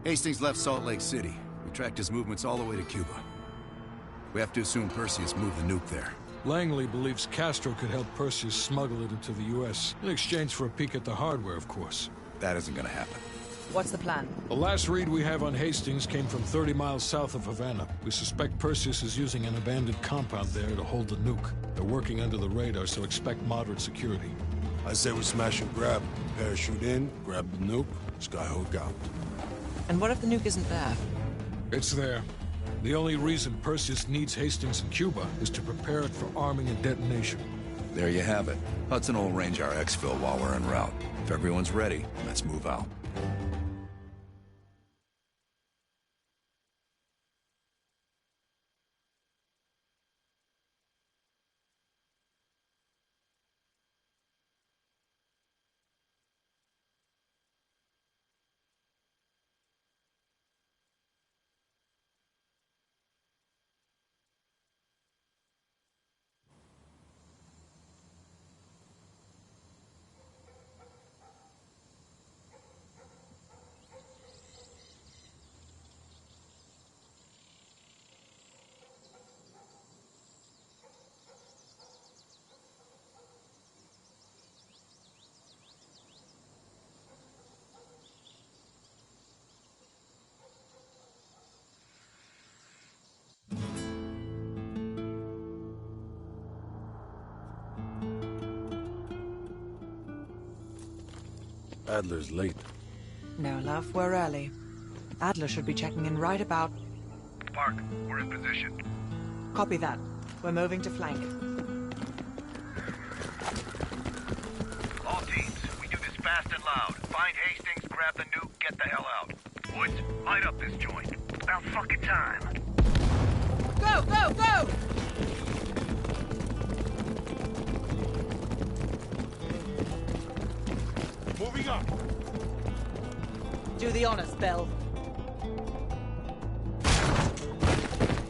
Hastings left Salt Lake City. We tracked his movements all the way to Cuba. We have to assume Perseus moved the nuke there. Langley believes Castro could help Perseus smuggle it into the U.S. in exchange for a peek at the hardware, of course. That isn't gonna happen. What's the plan? The last read we have on Hastings came from 30 miles south of Havana. We suspect Perseus is using an abandoned compound there to hold the nuke. They're working under the radar, so expect moderate security. I say we smash and grab. Parachute in, grab the nuke, skyhook out. And what if the nuke isn't there? It's there. The only reason Perseus needs Hastings in Cuba is to prepare it for arming and detonation. There you have it. Hudson will arrange our exfil while we're en route. If everyone's ready, let's move out. Adler's late. No, love, we're early. Adler should be checking in right about... Park, we're in position. Copy that. We're moving to flank. All teams, we do this fast and loud. Find Hastings, grab the nuke, get the hell out. Woods, light up this joint. About fucking time. Go, go, go! Moving up. Do the honors, Bell.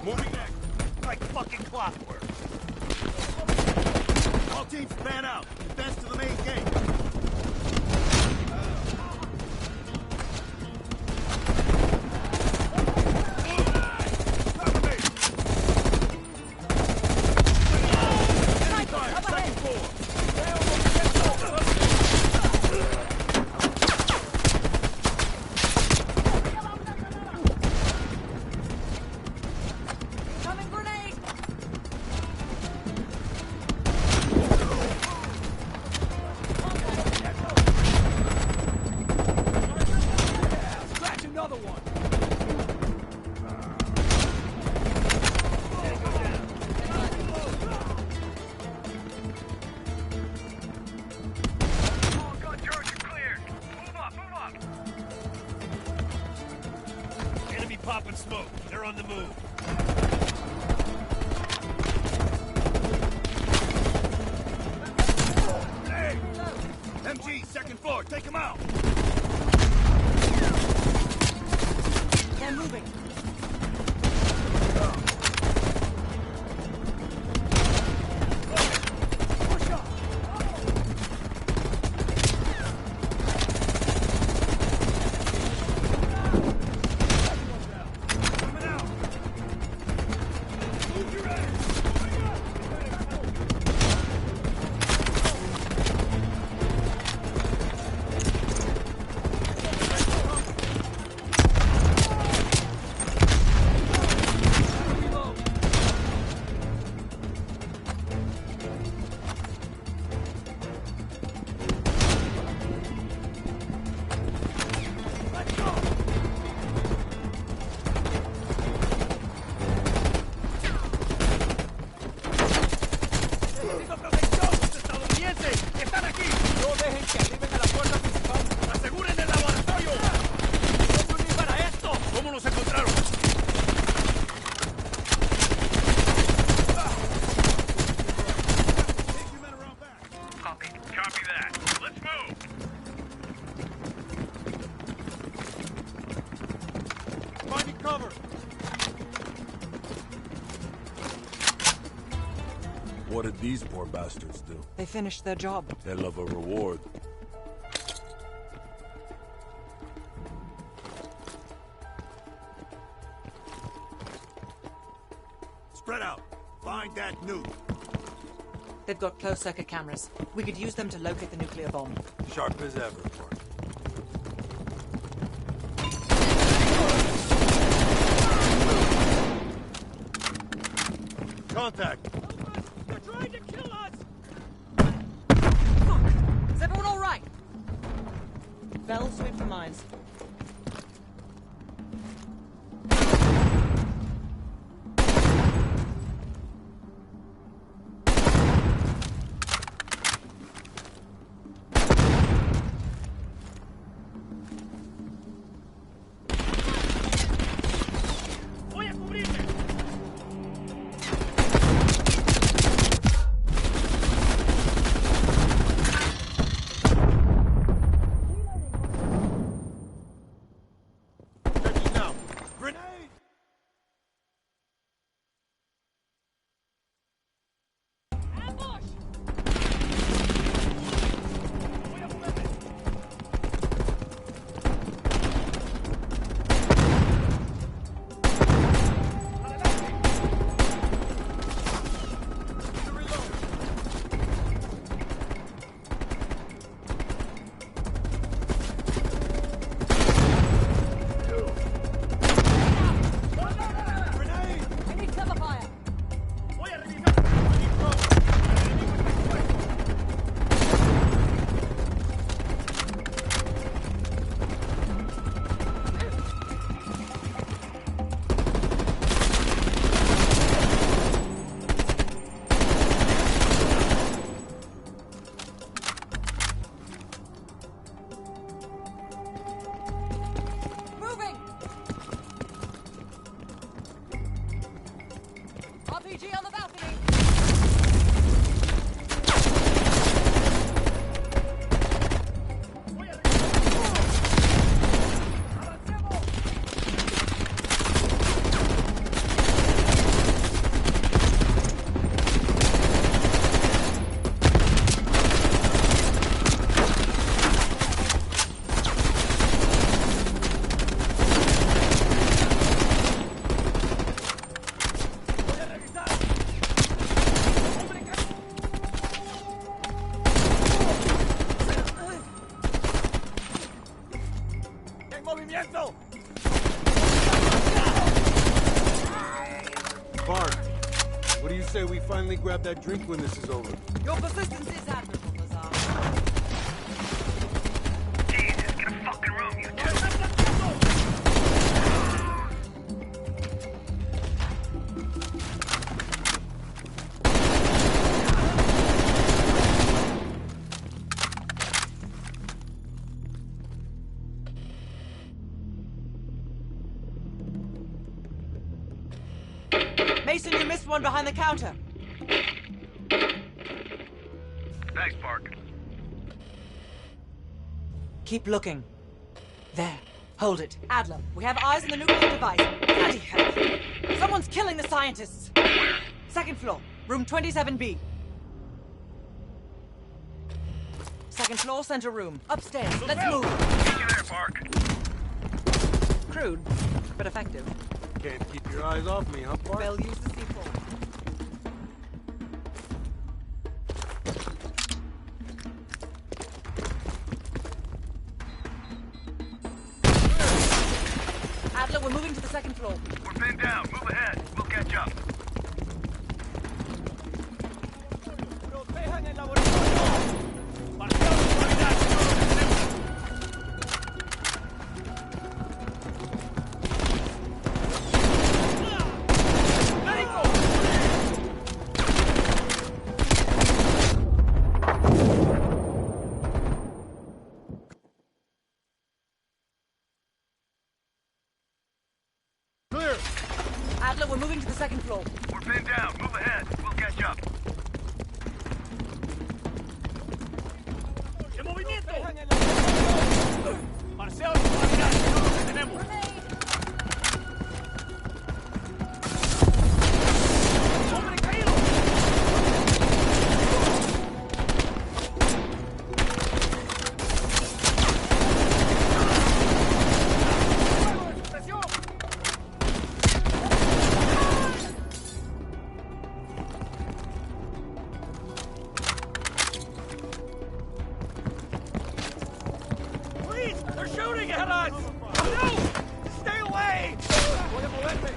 Moving next. Like fucking clockwork. All teams fan out. Advance to the main gate. Popping smoke. They're on the move. Hey! MG, second floor. Take him out. They're moving. What did these poor bastards do? They finished their job. Hell of a reward. Spread out. Find that nuke. They've got closed-circuit cameras. We could use them to locate the nuclear bomb. Sharp as ever, Park. Contact. They're trying to kill us! Fuck! Is everyone all right? Bell, sweep for mines. finally grab that drink when this is over. Your persistence is admirable, Lazar. Jesus, get a fucking room, you two. Mason, you missed one behind the counter. Thanks, Park. Keep looking. There. Hold it. Adler, we have eyes on the nuclear device. Bloody hell. Someone's killing the scientists. Where? Second floor. Room 27B. Second floor, center room. Upstairs. Let's move. Get you there, Park. Crude, but effective. Can't keep your eyes off me, huh, Bart? Bell use the C4. Adler, we're moving to the second floor. We're pinned down. Move ahead. We'll catch up. Clear! Adler, we're moving to the second floor. We're pinned down. Move ahead. We'll catch up. ¡En movimiento! Marcial, que tenemos. ¡Hombre caído! Please! They're shooting at us! No! Stay away! Voy a moverme.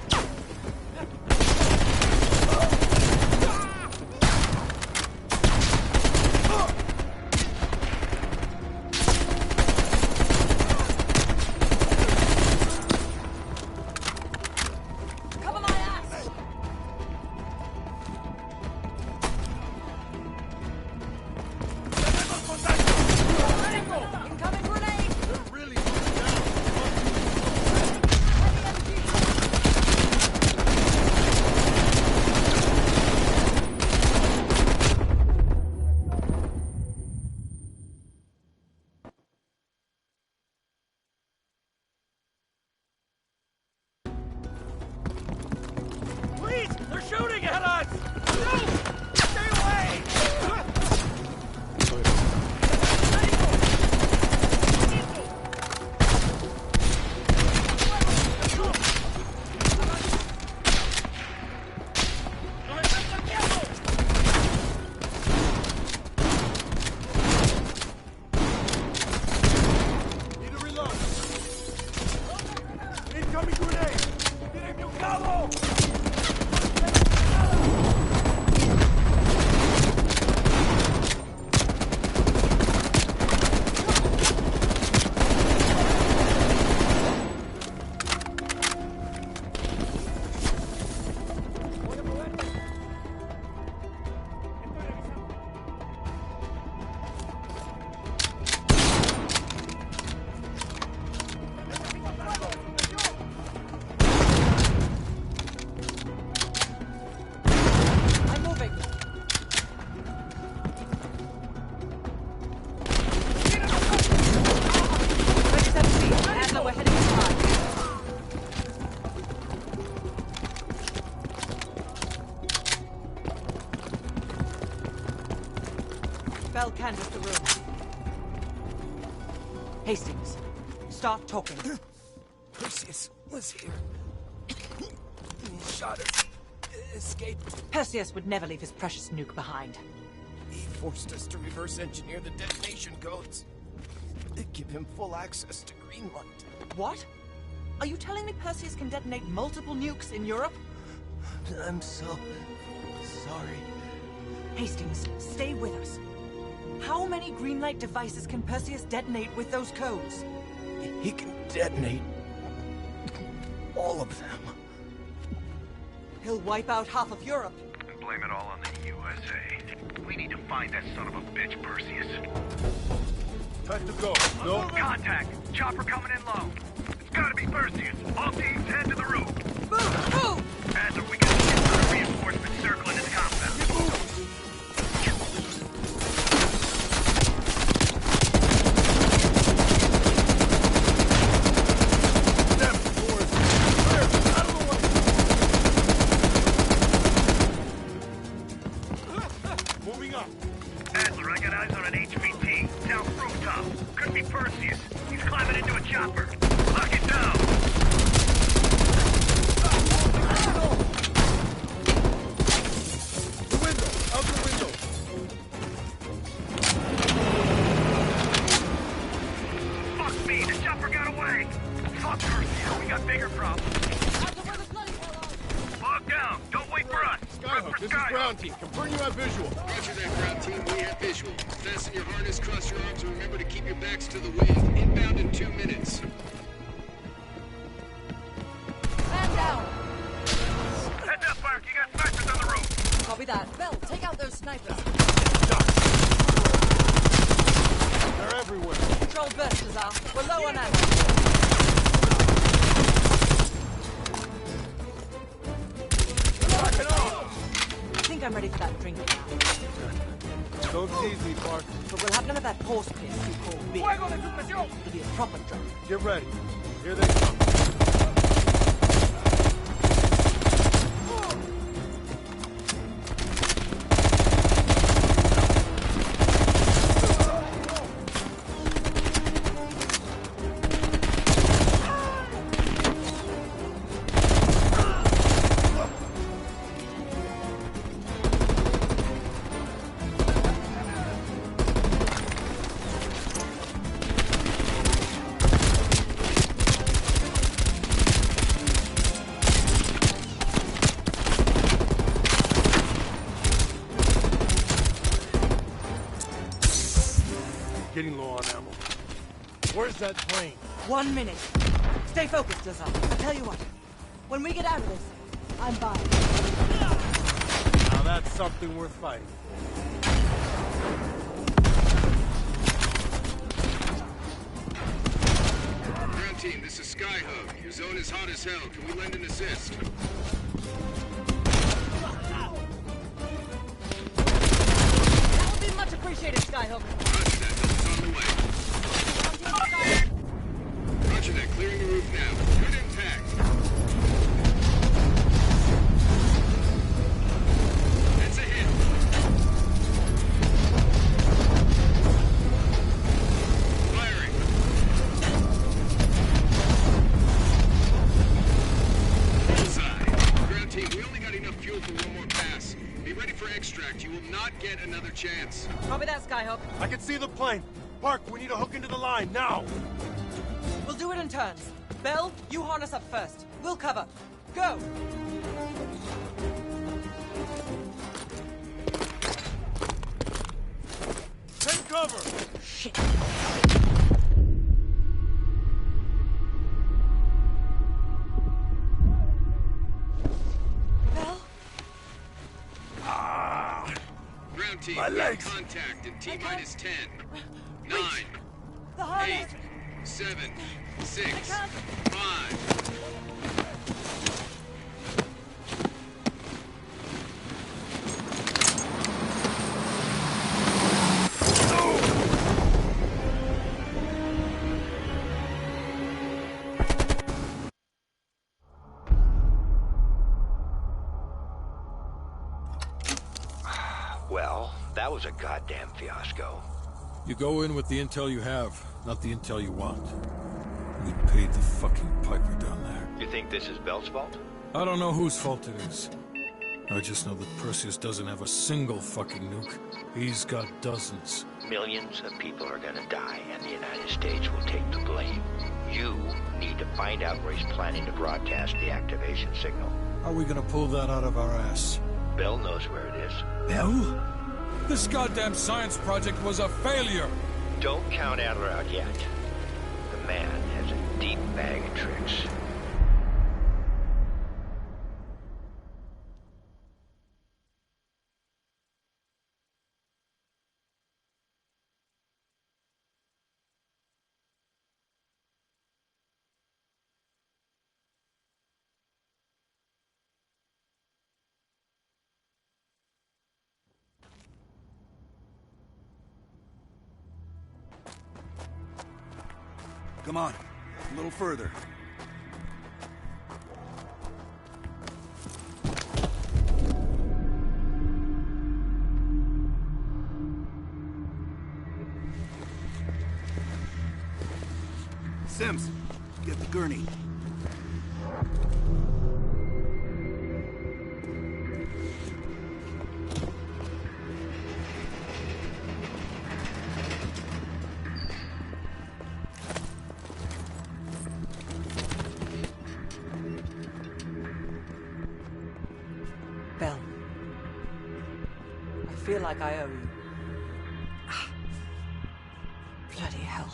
Cover my ass! Incoming grenade! They're really moving down. Please! They're shooting at us! No! Stay away! Need to reload. Incoming grenade! ¡Tírenme un cabo! I'm moving. Adler, we're heading inside. Bell canvassed the room. Hastings, start talking. Perseus was here. He shot us. Escaped. Perseus would never leave his precious nuke behind. He forced us to reverse engineer the detonation codes. Give him full access to Greenland. What? Are you telling me Perseus can detonate multiple nukes in Europe? I'm so sorry. Hastings, stay with us. How many green light devices can Perseus detonate with those codes? He can detonate all of them. He'll wipe out half of Europe. And blame it all on the USA. We need to find that son of a bitch, Perseus. Time to go. Go. Contact! Chopper coming in low. It's gotta be Perseus. All teams head to the roof. Move! Move! Adler, we got a reinforcement circling this compound. Moving up. Adler, I got eyes on an HVT. Down rooftop. Could be Perseus. He's climbing into a chopper. Lock it down. The window. Out the window. Fuck me. The chopper got away. Fuck Perseus. We got bigger problems. Log down. Don't wait for us. Skyhook, this is ground team. Confirm you have visual. Roger that, ground team. We have visual. Fasten your harness, cross your arms, and remember to keep your backs to the wind. Inbound in 2 minutes. Man down! Heads up, Mark. You got snipers on the roof. Copy that. Bell, take out those snipers. They're everywhere. Control bursters are. We're low on ammo. I think I'm ready for that drink now. Don't tease me, Park. But we'll have none of that horse piss you call beer. It'll be a proper drunk. Get ready. Here they come. Getting low on ammo. Where's that plane? 1 minute. Stay focused, Lazar. I tell you what. When we get out of this, I'm buying. Now that's something worth fighting. Ground team, this is Skyhook. Your zone is hot as hell. Can we lend an assist? That would be much appreciated, Skyhook. Roger that. Help's on the way. Roger that. Clearing the roof now. Good impact. That's a hit. Firing. Bullseye. Ground team, we only got enough fuel for one more pass. Be ready for extract. You will not get another chance. Copy that, Skyhook. I can see the plane. Park, we need to hook into the line, now! We'll do it in turns. Bell, you harness up first. We'll cover. Go! Take cover! Shit. Bell? Ground team, My legs. contact in T-minus 10, 9, The harness! 8, 7, 6, can't. 5. Well, that was a goddamn fiasco. You go in with the intel you have, not the intel you want. We paid the fucking piper down there. You think this is Bell's fault? I don't know whose fault it is. I just know that Perseus doesn't have a single fucking nuke. He's got dozens. Millions of people are gonna die, and the United States will take the blame. You need to find out where he's planning to broadcast the activation signal. How are we gonna pull that out of our ass? Bell knows where it is. Bell? This goddamn science project was a failure! Don't count Adler out yet. The man has a deep bag of tricks. Come on, a little further. Sims, get the gurney. Bell. I feel like I owe you. Bloody hell.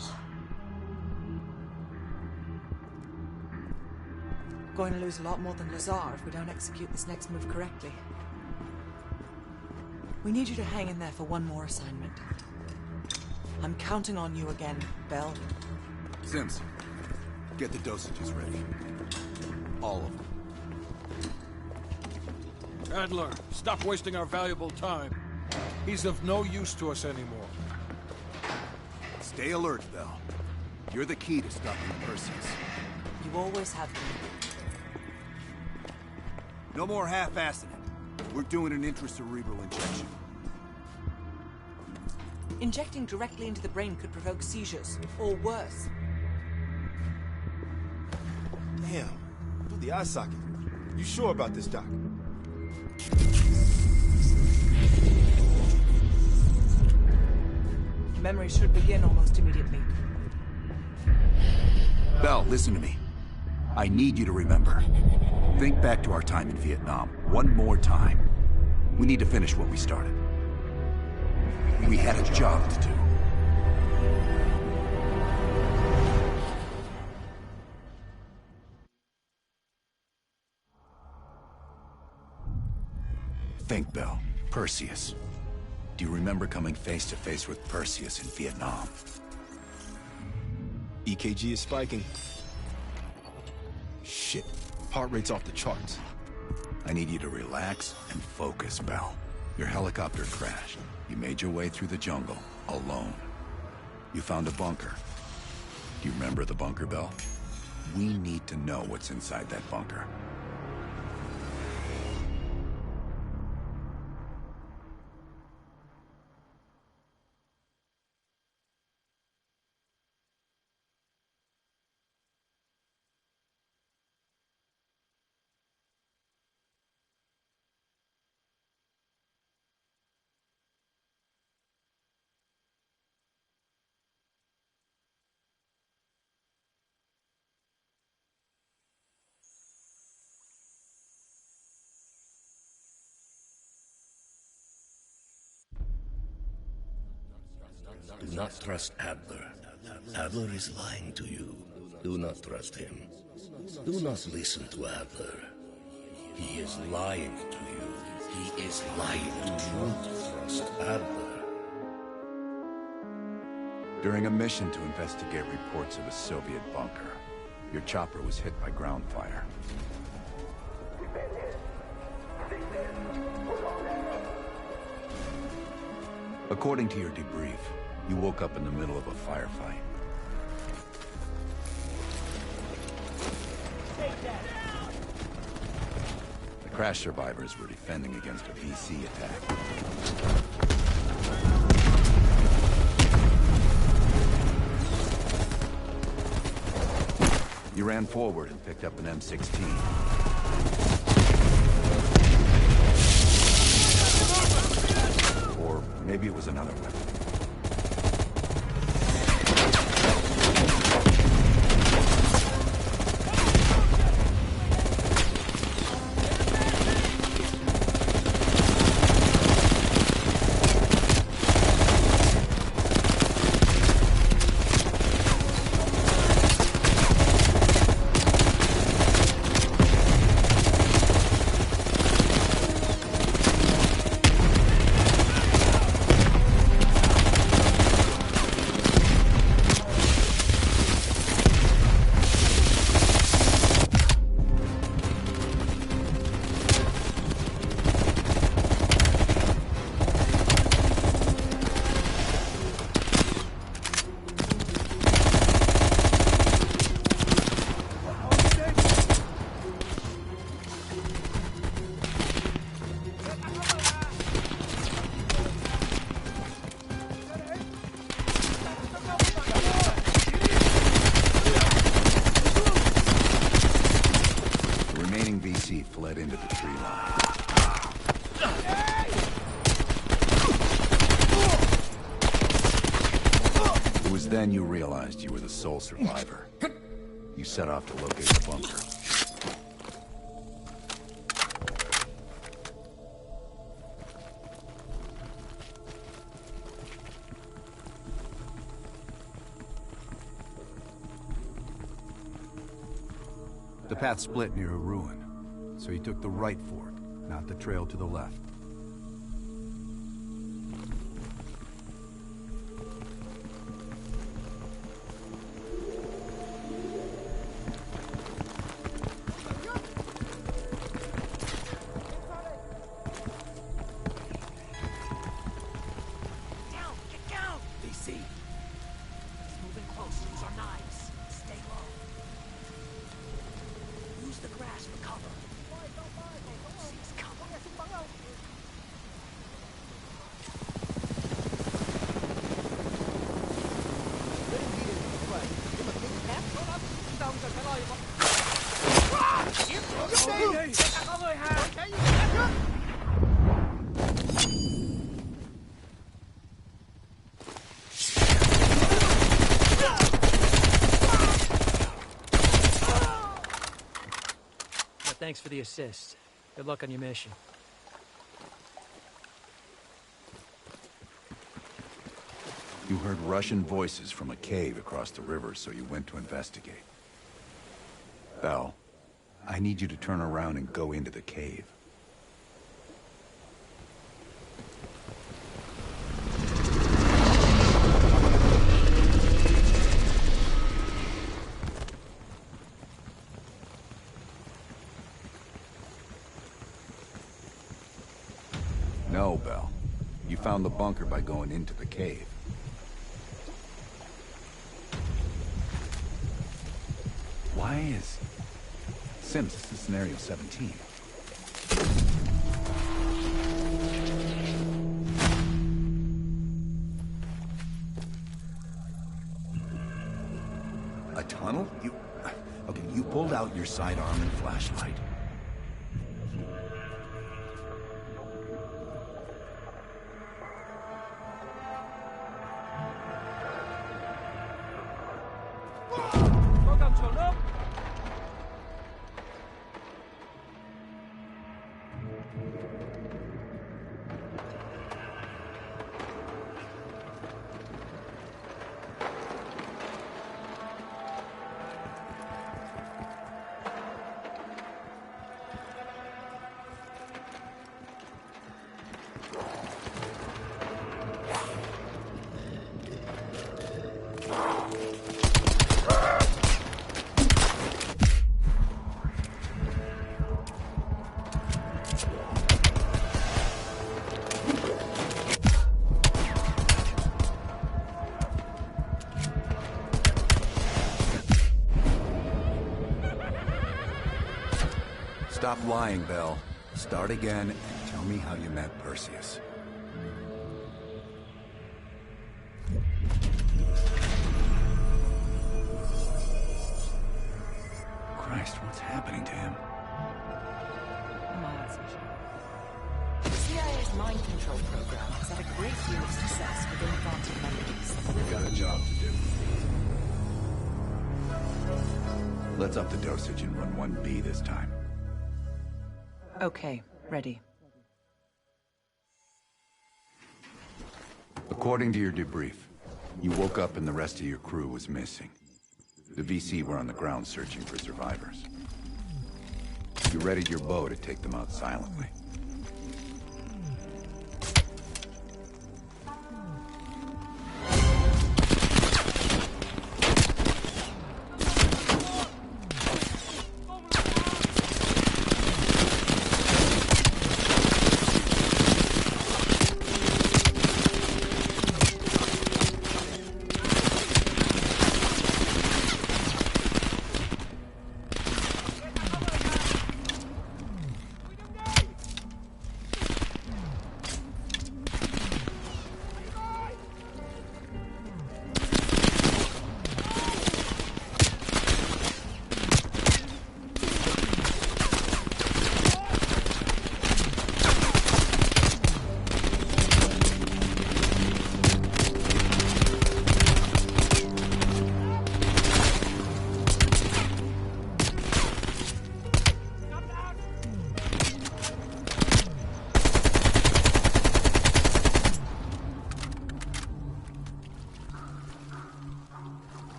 Going to lose a lot more than Lazar if we don't execute this next move correctly. We need you to hang in there for one more assignment. I'm counting on you again, Bell. Sims, get the dosages ready. All of them. Adler, stop wasting our valuable time. He's of no use to us anymore. Stay alert, Bell. You're the key to stopping Perseus. You always have been. No more half-assing it. We're doing an intracerebral injection. Injecting directly into the brain could provoke seizures, or worse. Damn. Through the eye socket. You sure about this, Doc? Memory should begin almost immediately. Bell, listen to me. I need you to remember. Think back to our time in Vietnam. One more time. We need to finish what we started. We had a job to do. Think, Bell. Perseus. Do you remember coming face to face with Perseus in Vietnam? EKG is spiking. Shit. Heart rate's off the charts. I need you to relax and focus, Bell. Your helicopter crashed. You made your way through the jungle, alone. You found a bunker. Do you remember the bunker, Bell? We need to know what's inside that bunker. Do not trust Adler. Adler is lying to you. Do not trust him. Do not listen to Adler. He is lying to you. He is lying. Do not trust Adler. During a mission to investigate reports of a Soviet bunker, your chopper was hit by ground fire. According to your debrief, you woke up in the middle of a firefight. The crash survivors were defending against a VC attack. You ran forward and picked up an M16. Or maybe it was another weapon. Then you realized you were the sole survivor. You set off to locate the bunker. The path split near a ruin, so you took the right fork, not the trail to the left. Thanks for the assist. Good luck on your mission. You heard Russian voices from a cave across the river, so you went to investigate. Bell, I need you to turn around and go into the cave. No, Bell. You found the bunker by going into the cave. Why is... Sims, this is scenario 17. A tunnel? Okay, you pulled out your sidearm and flashlight. Stop lying, Bell. Start again and tell me how you met Perseus. Christ, what's happening to him? The CIA's mind control program has had a great deal of success with implanted memories. We've got a job to do. Let's up the dosage and run 1B this time. Okay, ready. According to your debrief, you woke up and the rest of your crew was missing. The VC were on the ground searching for survivors. You readied your bow to take them out silently.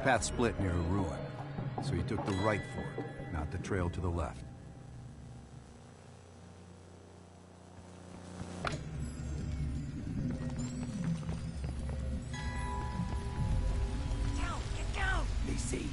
path split near a ruin, so you took the right for it, not the trail to the left. Down! Get down! They see.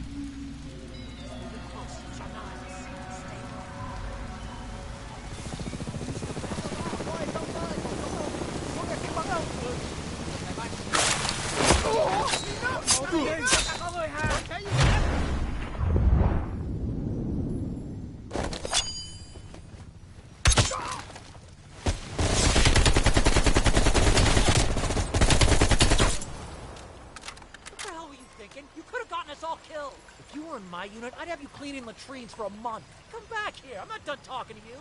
If you were in my unit, I'd have you cleaning latrines for a month. Come back here. I'm not done talking to you.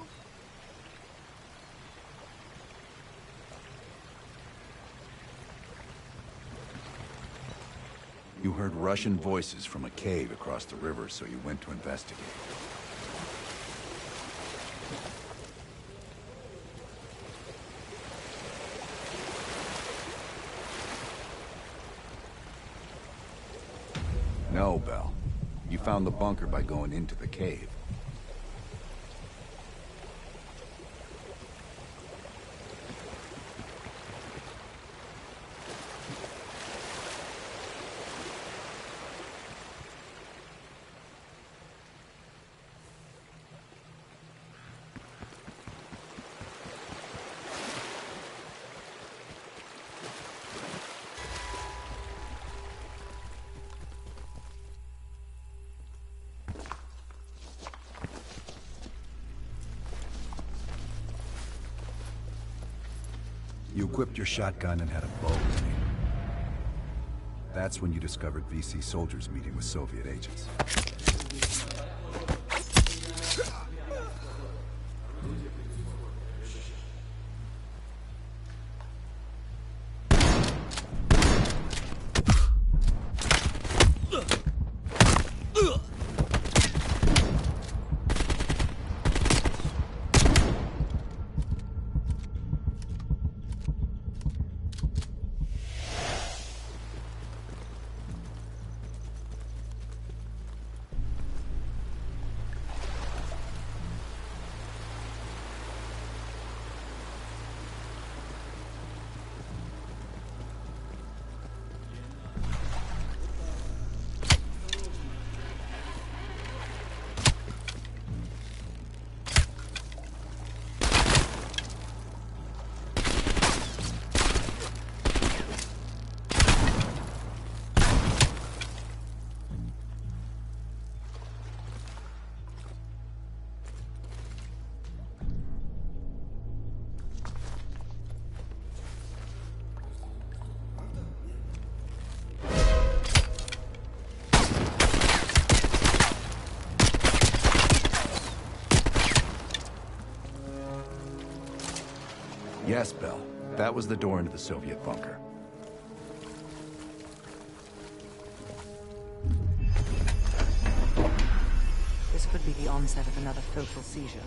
You heard Russian voices from a cave across the river, so you went to investigate. No, Bell. You found the bunker by going into the cave. You equipped your shotgun and had a bow with you. That's when you discovered VC soldiers meeting with Soviet agents. Yes, Bell. That was the door into the Soviet bunker. This could be the onset of another focal seizure.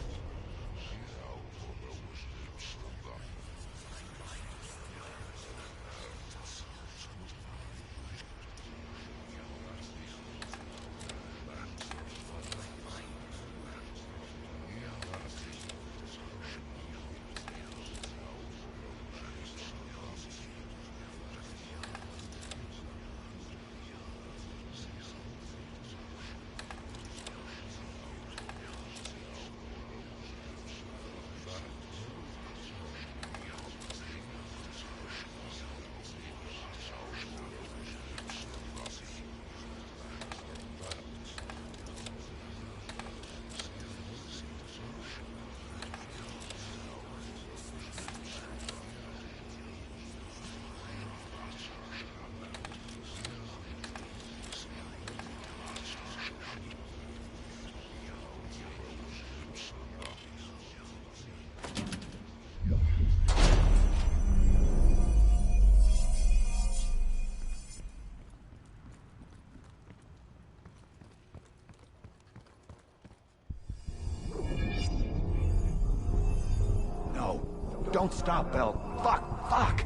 Don't stop, Bell. Fuck!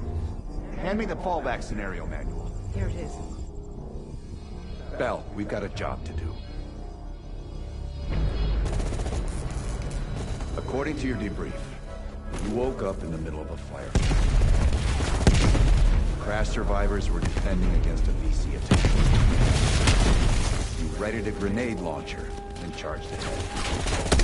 Hand me the fallback scenario manual. Here it is. Bell, we've got a job to do. According to your debrief, you woke up in the middle of a fire. Crash survivors were defending against a VC attack. You readied a grenade launcher and charged ahead.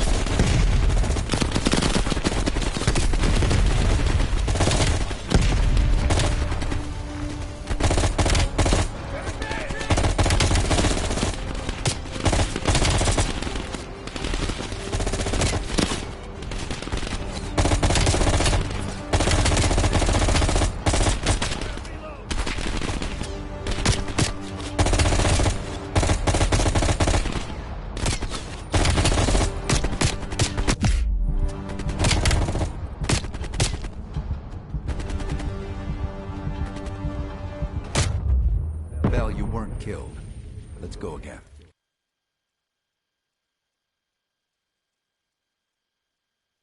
Bell, you weren't killed. Let's go again.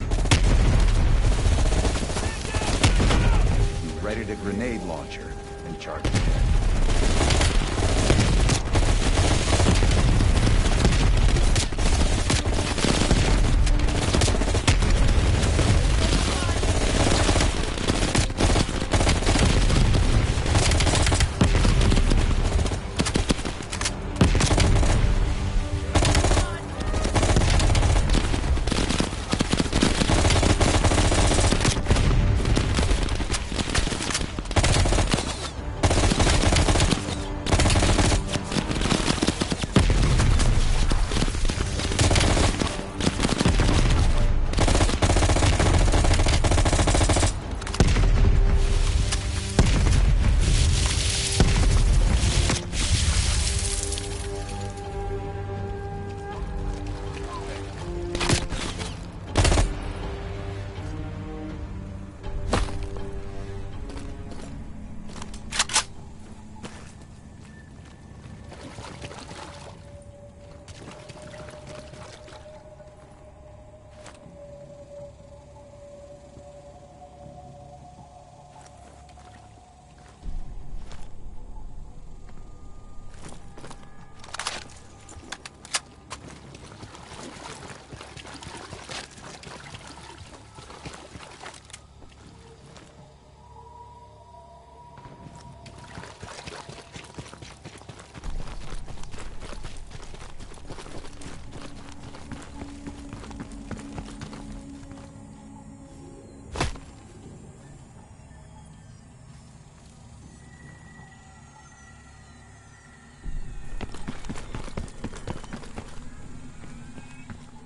You readied a grenade launcher and charged ahead.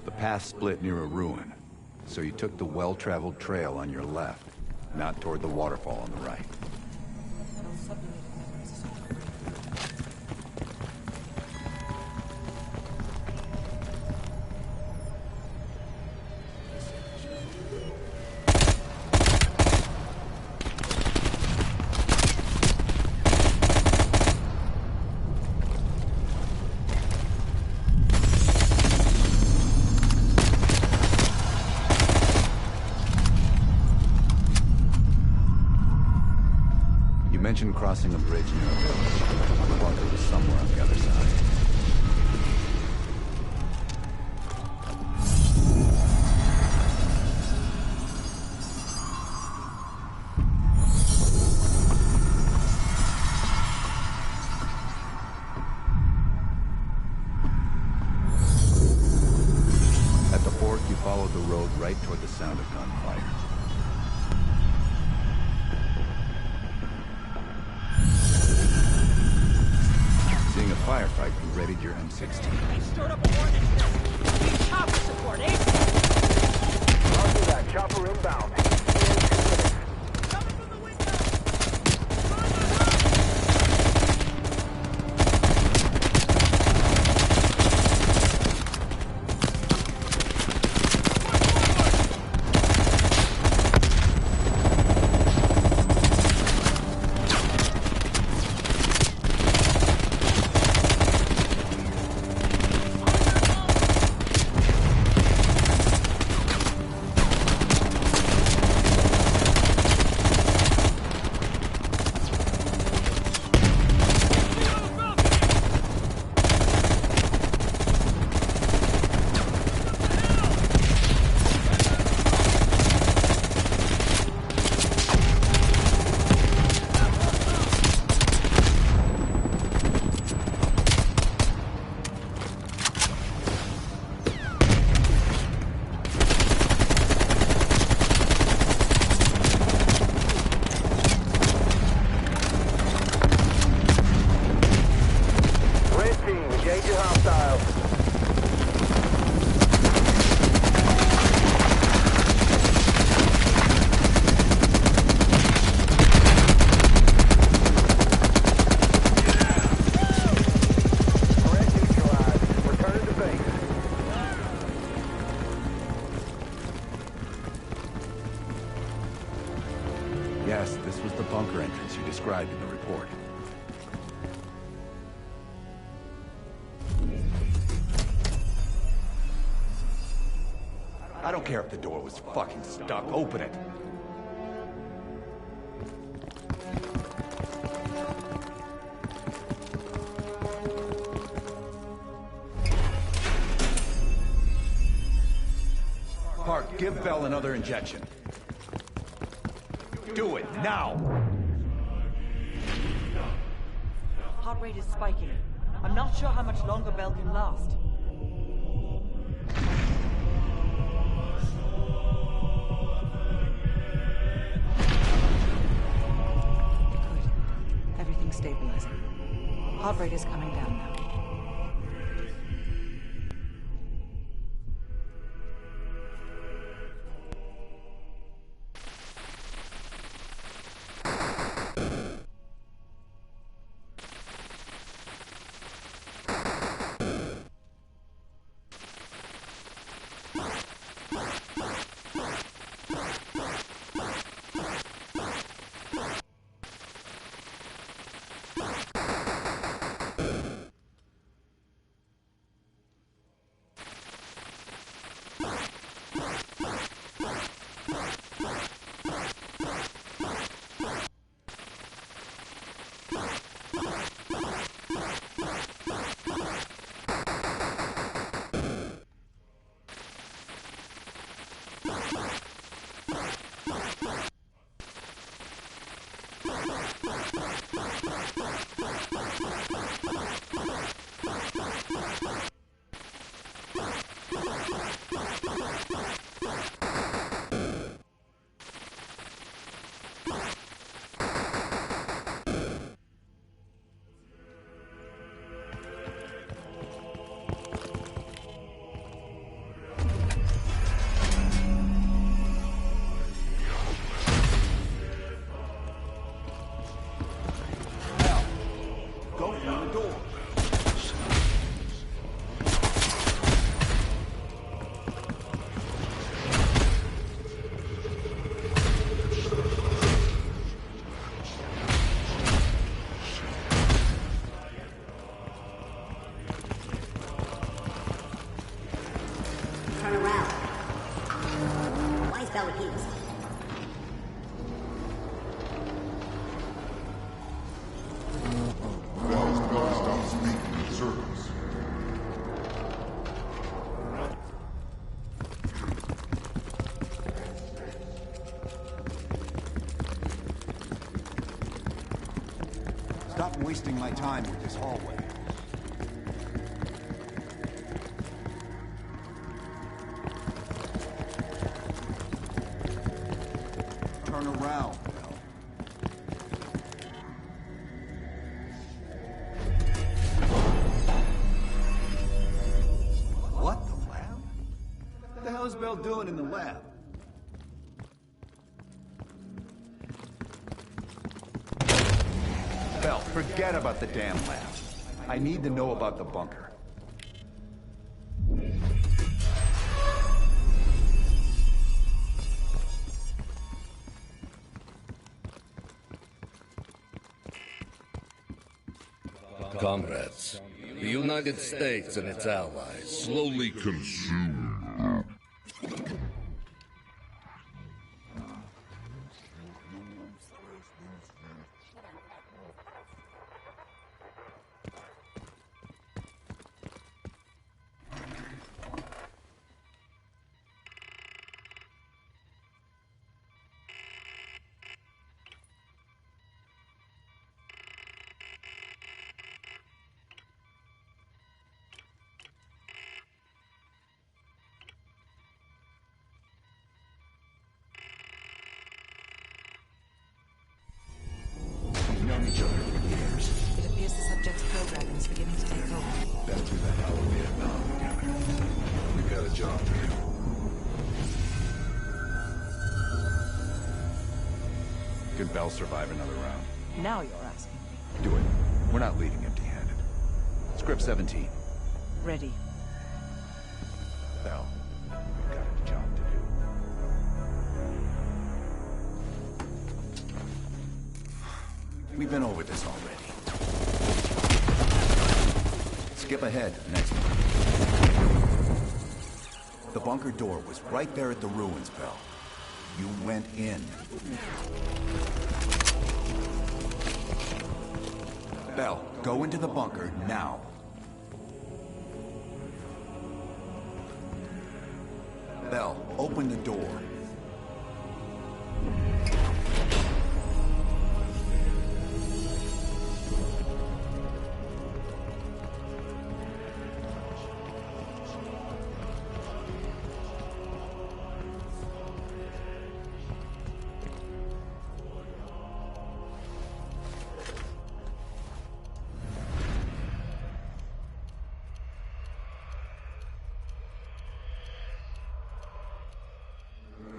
The path split near a ruin, so you took the well-traveled trail on your left, not toward the waterfall on the right. Mentioned crossing a bridge near a village. The bunker was somewhere on the other side. At the fort, you followed the road right toward the sound of gunfire. Firefight, you readied your M16. They stirred up a hornet's nest. We need chopper support, eh? Roger that. Chopper inbound. was the bunker entrance you described in the report. I don't care if the door was fucking stuck. Open it. Park, give Bell another injection. Do it, now! Heart rate is spiking. I'm not sure how much longer Bell can last. Good. Everything's stabilizing. Heart rate is coming down now. Turn around. Why is Bell repeating himself? Bell, stop speaking in circles. Stop wasting my time with this hallway. Turn around, Bell. What, the lab? What the hell is Bell doing in the lab? Bell, forget about the damn lab. I need to know about the bunker. Comrades, the United States and its allies slowly consume. We've known each other for years. It appears the subject's programming is beginning to take hold. Been through the hell of Vietnam together. We got a job to do. Can Bell survive another round? Now you're asking me. Do it. We're not leaving empty-handed. Script 17. Ready. Bell, we've got a job to do. been over this already. Skip ahead, next one. The bunker door was right there at the ruins, Bell. You went in. Bell, go into the bunker now. Bell, open the door.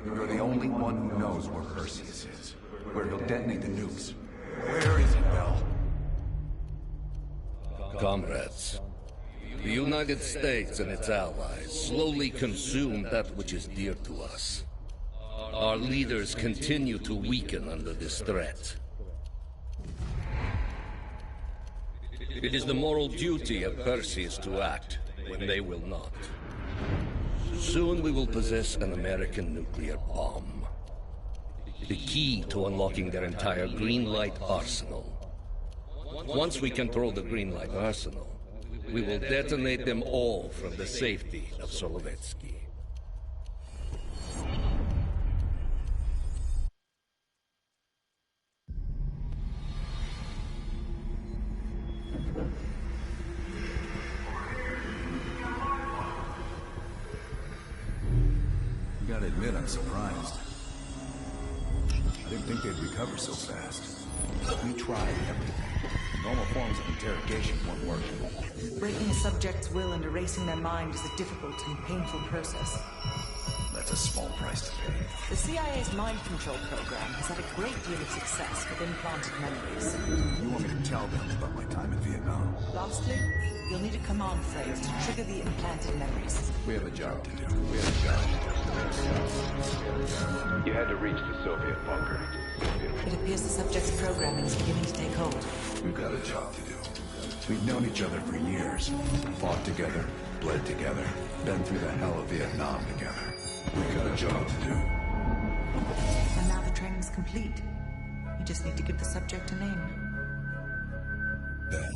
You're the only one who knows where Perseus is, where he'll detonate the nukes. Where is he, Bell? Comrades, the United States and its allies slowly consume that which is dear to us. Our leaders continue to weaken under this threat. It is the moral duty of Perseus to act when they will not. Soon we will possess an American nuclear bomb. The key to unlocking their entire green light arsenal. Once we control the green light arsenal, we will detonate them all from the safety of Solovetsky. Gotta admit, I'm surprised. I didn't think they'd recover so fast. We tried everything. Normal forms of interrogation weren't working. Breaking a subject's will and erasing their mind is a difficult and painful process. That's a small price to pay. The CIA's mind control program has had a great deal of success with implanted memories. You want me to tell them about my time in Vietnam? Lastly, you'll need a command phrase to trigger the implanted memories. We have a job to do. You had to reach the Soviet bunker. It appears the subject's programming is beginning to take hold. We've got a job to do. We've known each other for years. Fought together, bled together, been through the hell of Vietnam together. We've got a job to do. And now the training's complete. You just need to give the subject a name. Bell.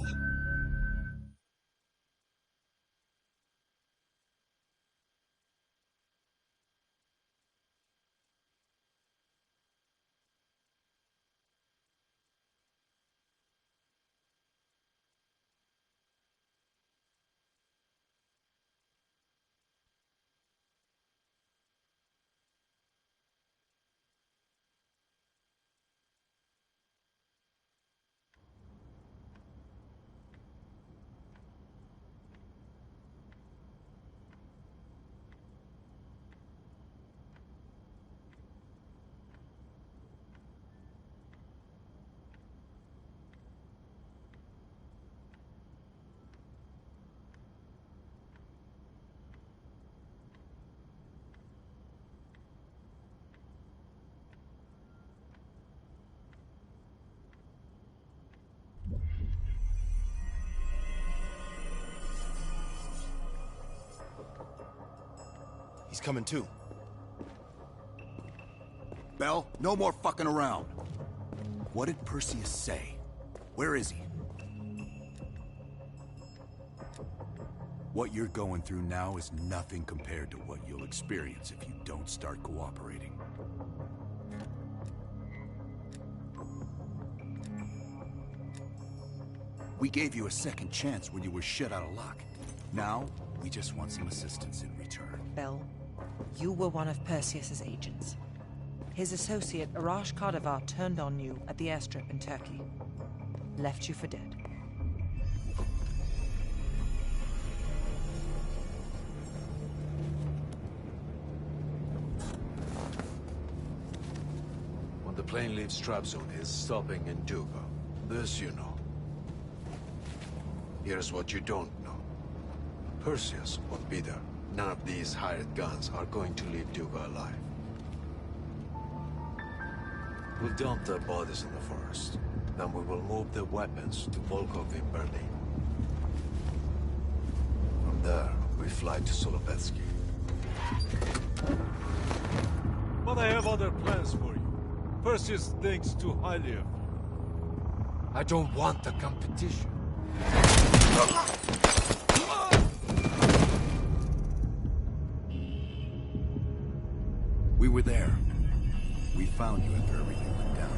He's coming too. Bell, no more fucking around. What did Perseus say? Where is he? What you're going through now is nothing compared to what you'll experience if you don't start cooperating. We gave you a second chance when you were shit out of luck. Now, we just want some assistance in return. Bell, you were one of Perseus's agents. His associate, Arash Kardavar, turned on you at the airstrip in Turkey. Left you for dead. When the plane leaves Trabzon, it's stopping in Duga. This you know. Here's what you don't know. Perseus won't be there. None of these hired guns are going to leave Duga alive. We'll dump their bodies in the forest. Then we will move the weapons to Volkov in Berlin. From there, we fly to Solovetsky. But I have other plans for you. Perseus thinks too highly of you. I don't want the competition. We were there. We found you after everything went down.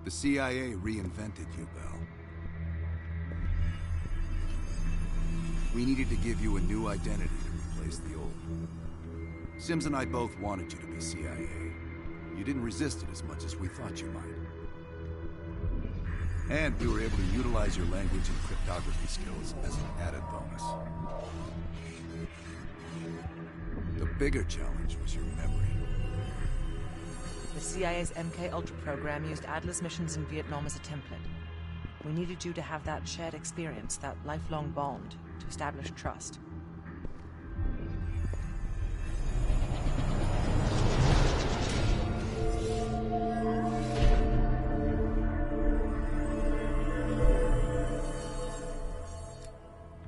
The CIA reinvented you, Bell. We needed to give you a new identity to replace the old. Sims and I both wanted you to be CIA. You didn't resist it as much as we thought you might. And we were able to utilize your language and cryptography skills as an added bonus. The bigger challenge was your memory. The CIA's MK Ultra program used Adler's missions in Vietnam as a template. We needed you to have that shared experience, that lifelong bond, to establish trust.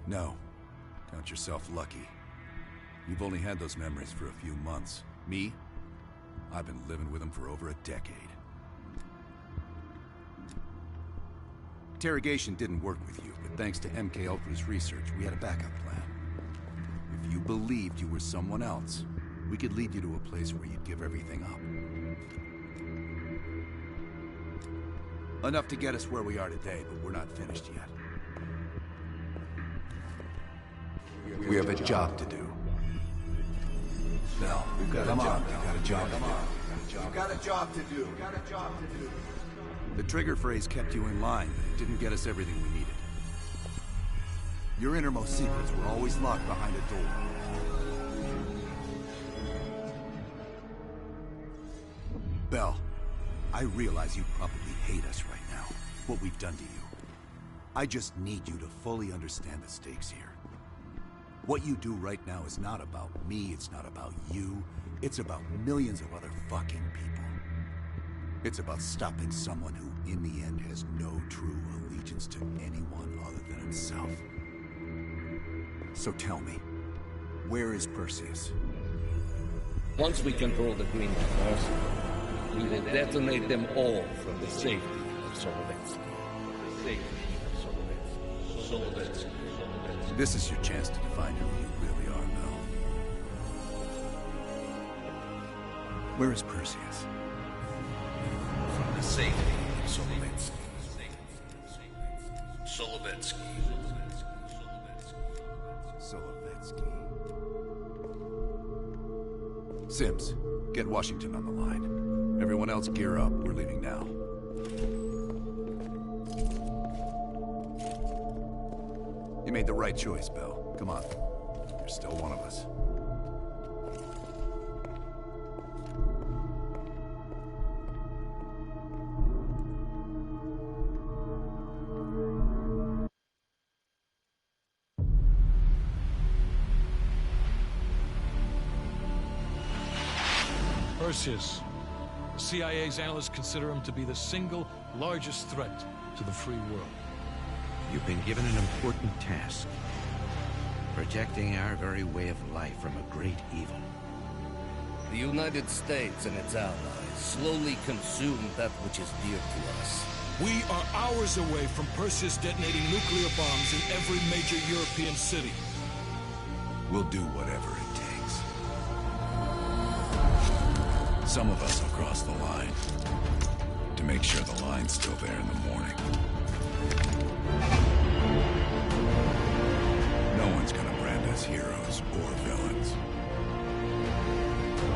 No. Count yourself lucky. You've only had those memories for a few months. Me? I've been living with them for over a decade. Interrogation didn't work with you, but thanks to MK Ultra's research, we had a backup plan. If you believed you were someone else, we could lead you to a place where you'd give everything up. Enough to get us where we are today, but we're not finished yet. We have a job to do. Bell, we've got a job to do. You've got a job to do. The trigger phrase kept you in line, but it didn't get us everything we needed. Your innermost secrets were always locked behind a door. Bell, I realize you probably hate us right now, what we've done to you. I just need you to fully understand the stakes here. What you do right now is not about me, it's not about you, it's about millions of other fucking people. It's about stopping someone who, in the end, has no true allegiance to anyone other than himself. So tell me, where is Perseus? Once we control the Green Mars, we will detonate them all from the safety of Solovetsky. Solovetsky. This is your chance to define who you really are, Bell. Where is Perseus? From the safety of Solovetsky. Solovetsky. Sims, get Washington on the line. Everyone else gear up. We're leaving now. You made the right choice, Bell. Come on. You're still one of us. Perseus. The CIA's analysts consider him to be the single largest threat to the free world. You've been given an important task. Protecting our very way of life from a great evil. The United States and its allies slowly consume that which is dear to us. We are hours away from Perseus detonating nuclear bombs in every major European city. We'll do whatever it takes. Some of us will cross the line to make sure the line's still there in the morning. No one's gonna brand us heroes or villains.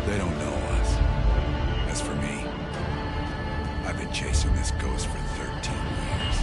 They don't know us. As for me, I've been chasing this ghost for 13 years.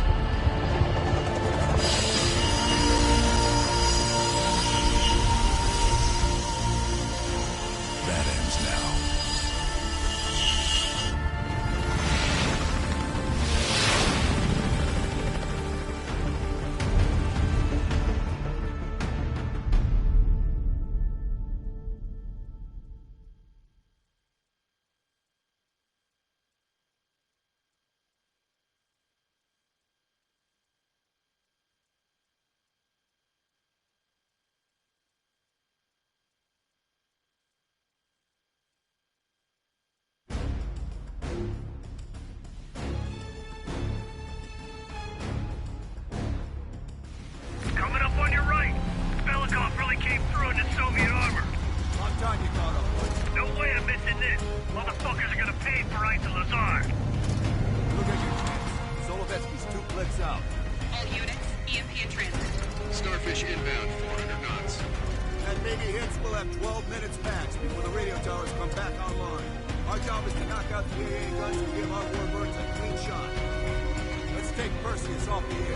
south. All units, EMP in transit. Starfish inbound, 400 knots. That baby hits will have 12 minutes max before the radio towers come back online. Our job is to knock out the AA guns and give our warbirds a clean shot. Let's take Perseus off the air.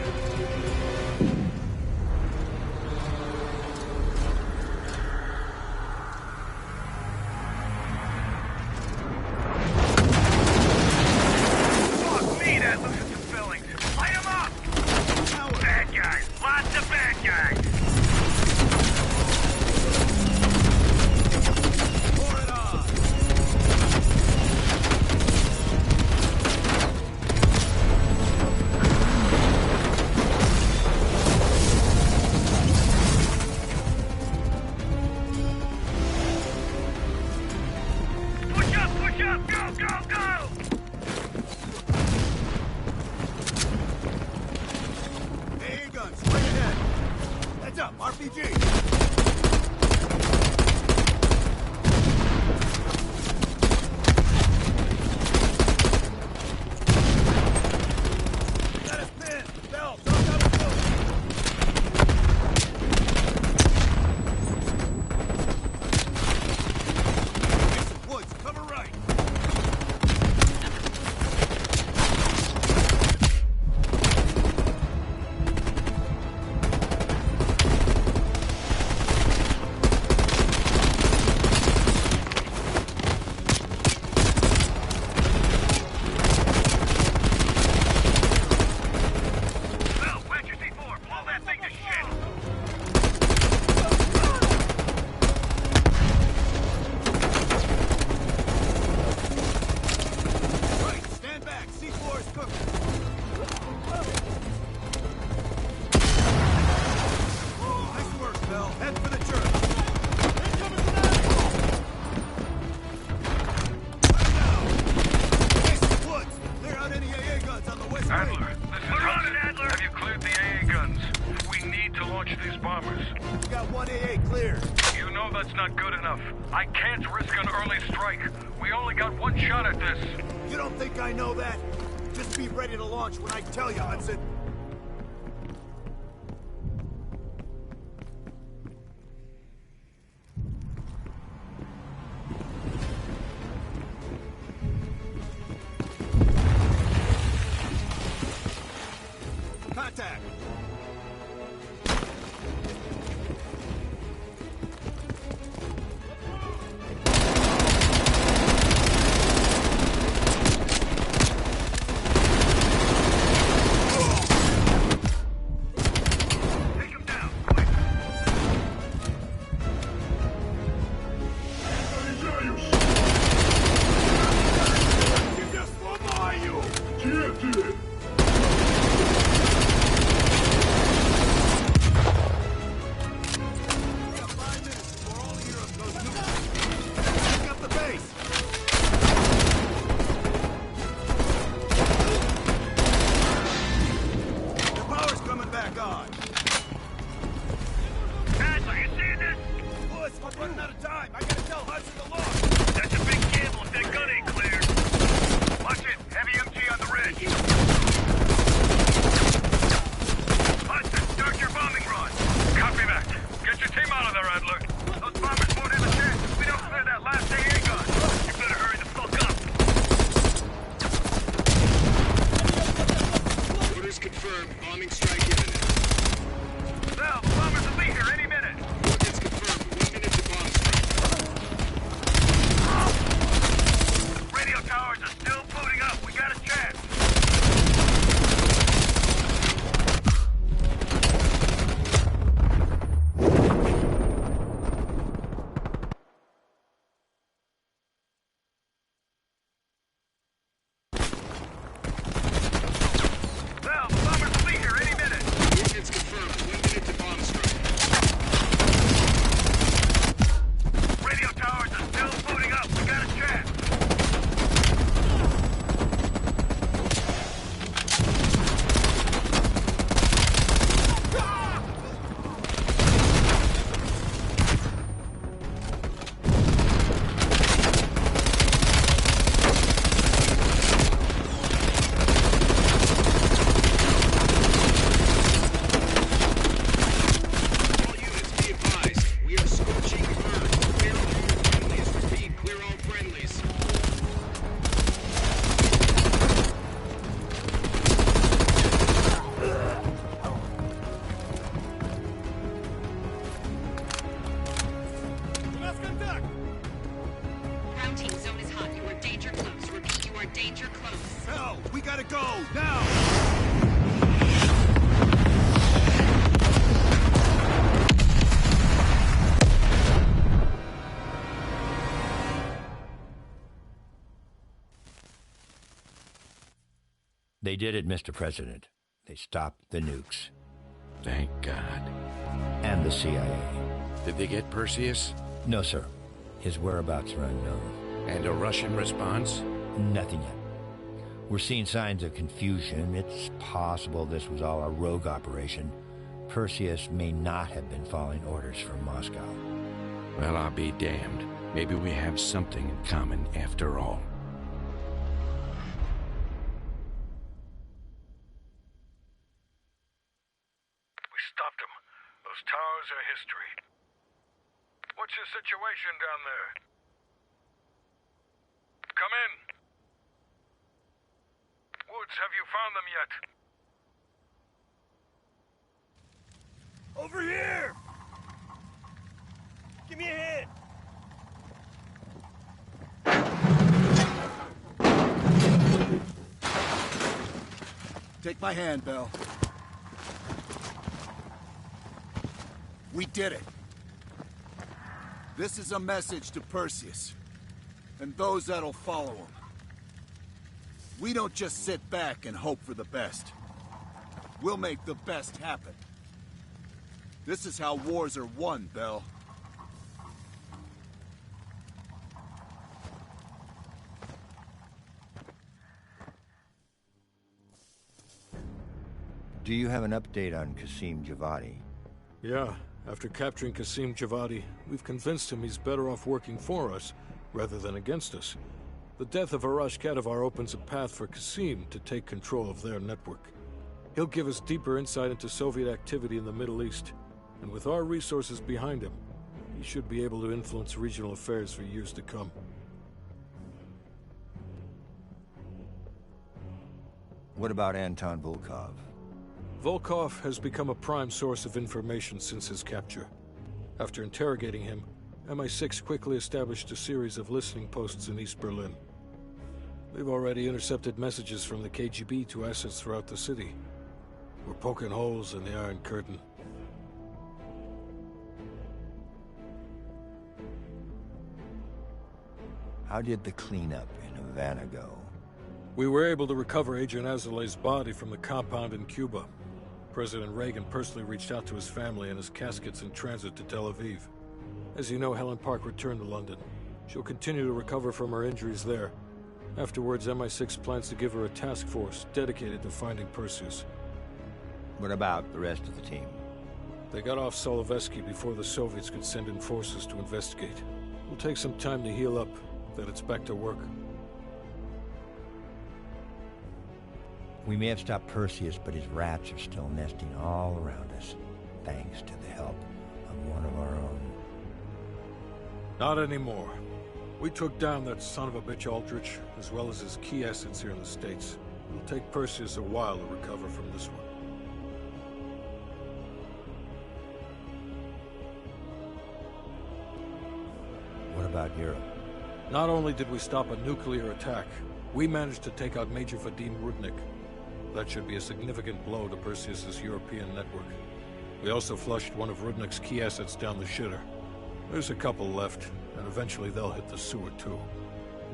Bombers will be here any minute. did it, Mr. President. They stopped the nukes. Thank God. And the CIA. Did they get Perseus? No, sir. His whereabouts are unknown. And a Russian response? Nothing yet. We're seeing signs of confusion. It's possible this was all a rogue operation. Perseus may not have been following orders from Moscow. Well, I'll be damned. Maybe we have something in common after all. We stopped them. Those towers are history. What's your situation down there? Come in. Woods, have you found them yet? Over here! Give me a hand! Take my hand, Bell. We did it. This is a message to Perseus, and those that'll follow him. We don't just sit back and hope for the best. We'll make the best happen. This is how wars are won, Bell. Do you have an update on Qasim Javadi? Yeah. After capturing Qasim Javadi, we've convinced him he's better off working for us, rather than against us. The death of Arash Kadivar opens a path for Qasim to take control of their network. He'll give us deeper insight into Soviet activity in the Middle East, and with our resources behind him, he should be able to influence regional affairs for years to come. What about Anton Volkov? Volkov has become a prime source of information since his capture. After interrogating him, MI6 quickly established a series of listening posts in East Berlin. They've already intercepted messages from the KGB to assets throughout the city. We're poking holes in the Iron Curtain. How did the cleanup in Havana go? We were able to recover Agent Azoulay's body from the compound in Cuba. President Reagan personally reached out to his family, and his casket's in transit to Tel Aviv. As you know, Helen Park returned to London. She'll continue to recover from her injuries there. Afterwards, MI6 plans to give her a task force dedicated to finding Perseus. What about the rest of the team? They got off Solovetsky before the Soviets could send in forces to investigate. It'll take some time to heal up, then it's back to work. We may have stopped Perseus, but his rats are still nesting all around us, thanks to the help of one of our own. Not anymore. We took down that son of a bitch Aldrich, as well as his key assets here in the States. It'll take Perseus a while to recover from this one. What about Europe? Not only did we stop a nuclear attack, we managed to take out Major Vadim Rudnik. That should be a significant blow to Perseus's European network. We also flushed one of Rudnik's key assets down the shitter. There's a couple left, and eventually they'll hit the sewer too.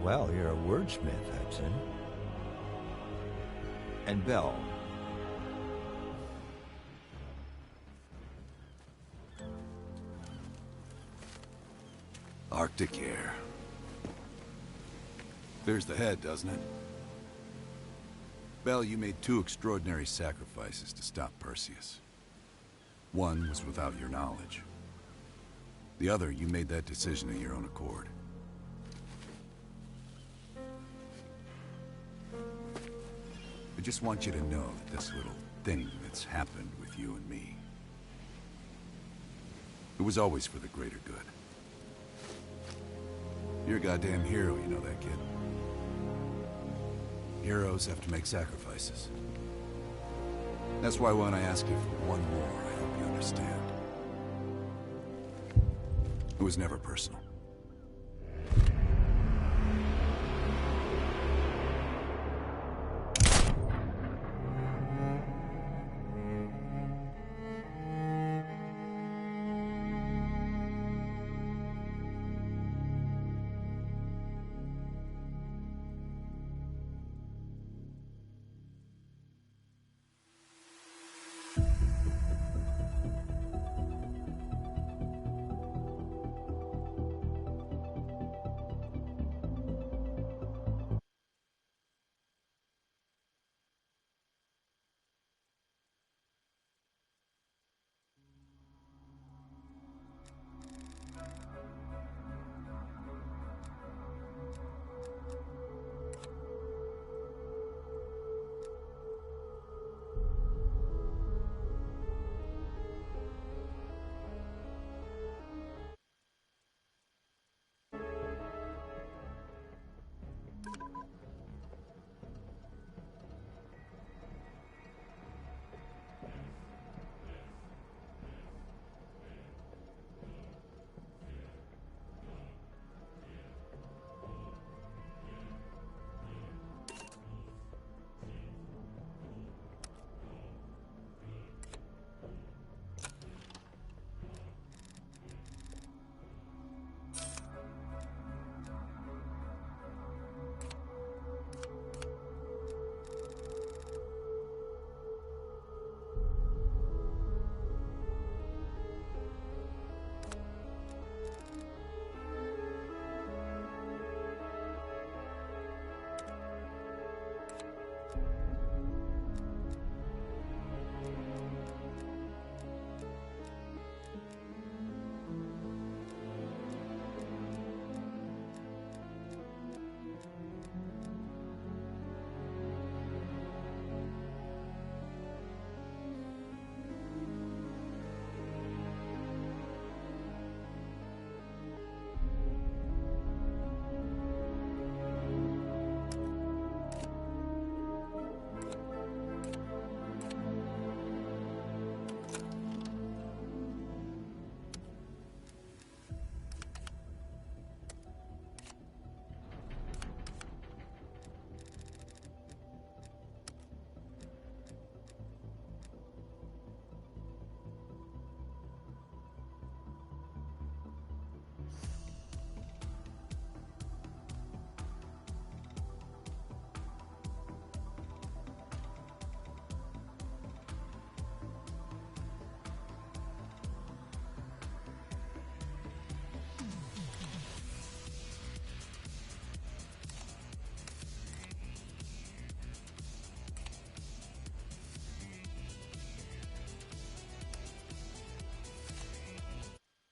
Well, you're a wordsmith, Hudson. And Bell. Arctic air. There's the head, doesn't it? Bell, you made two extraordinary sacrifices to stop Perseus. One was without your knowledge. The other, you made that decision of your own accord. I just want you to know that this little thing that's happened with you and me, it was always for the greater good. You're a goddamn hero, you know that, kid. Heroes have to make sacrifices. That's why when I ask you for one more, I hope you understand. It was never personal.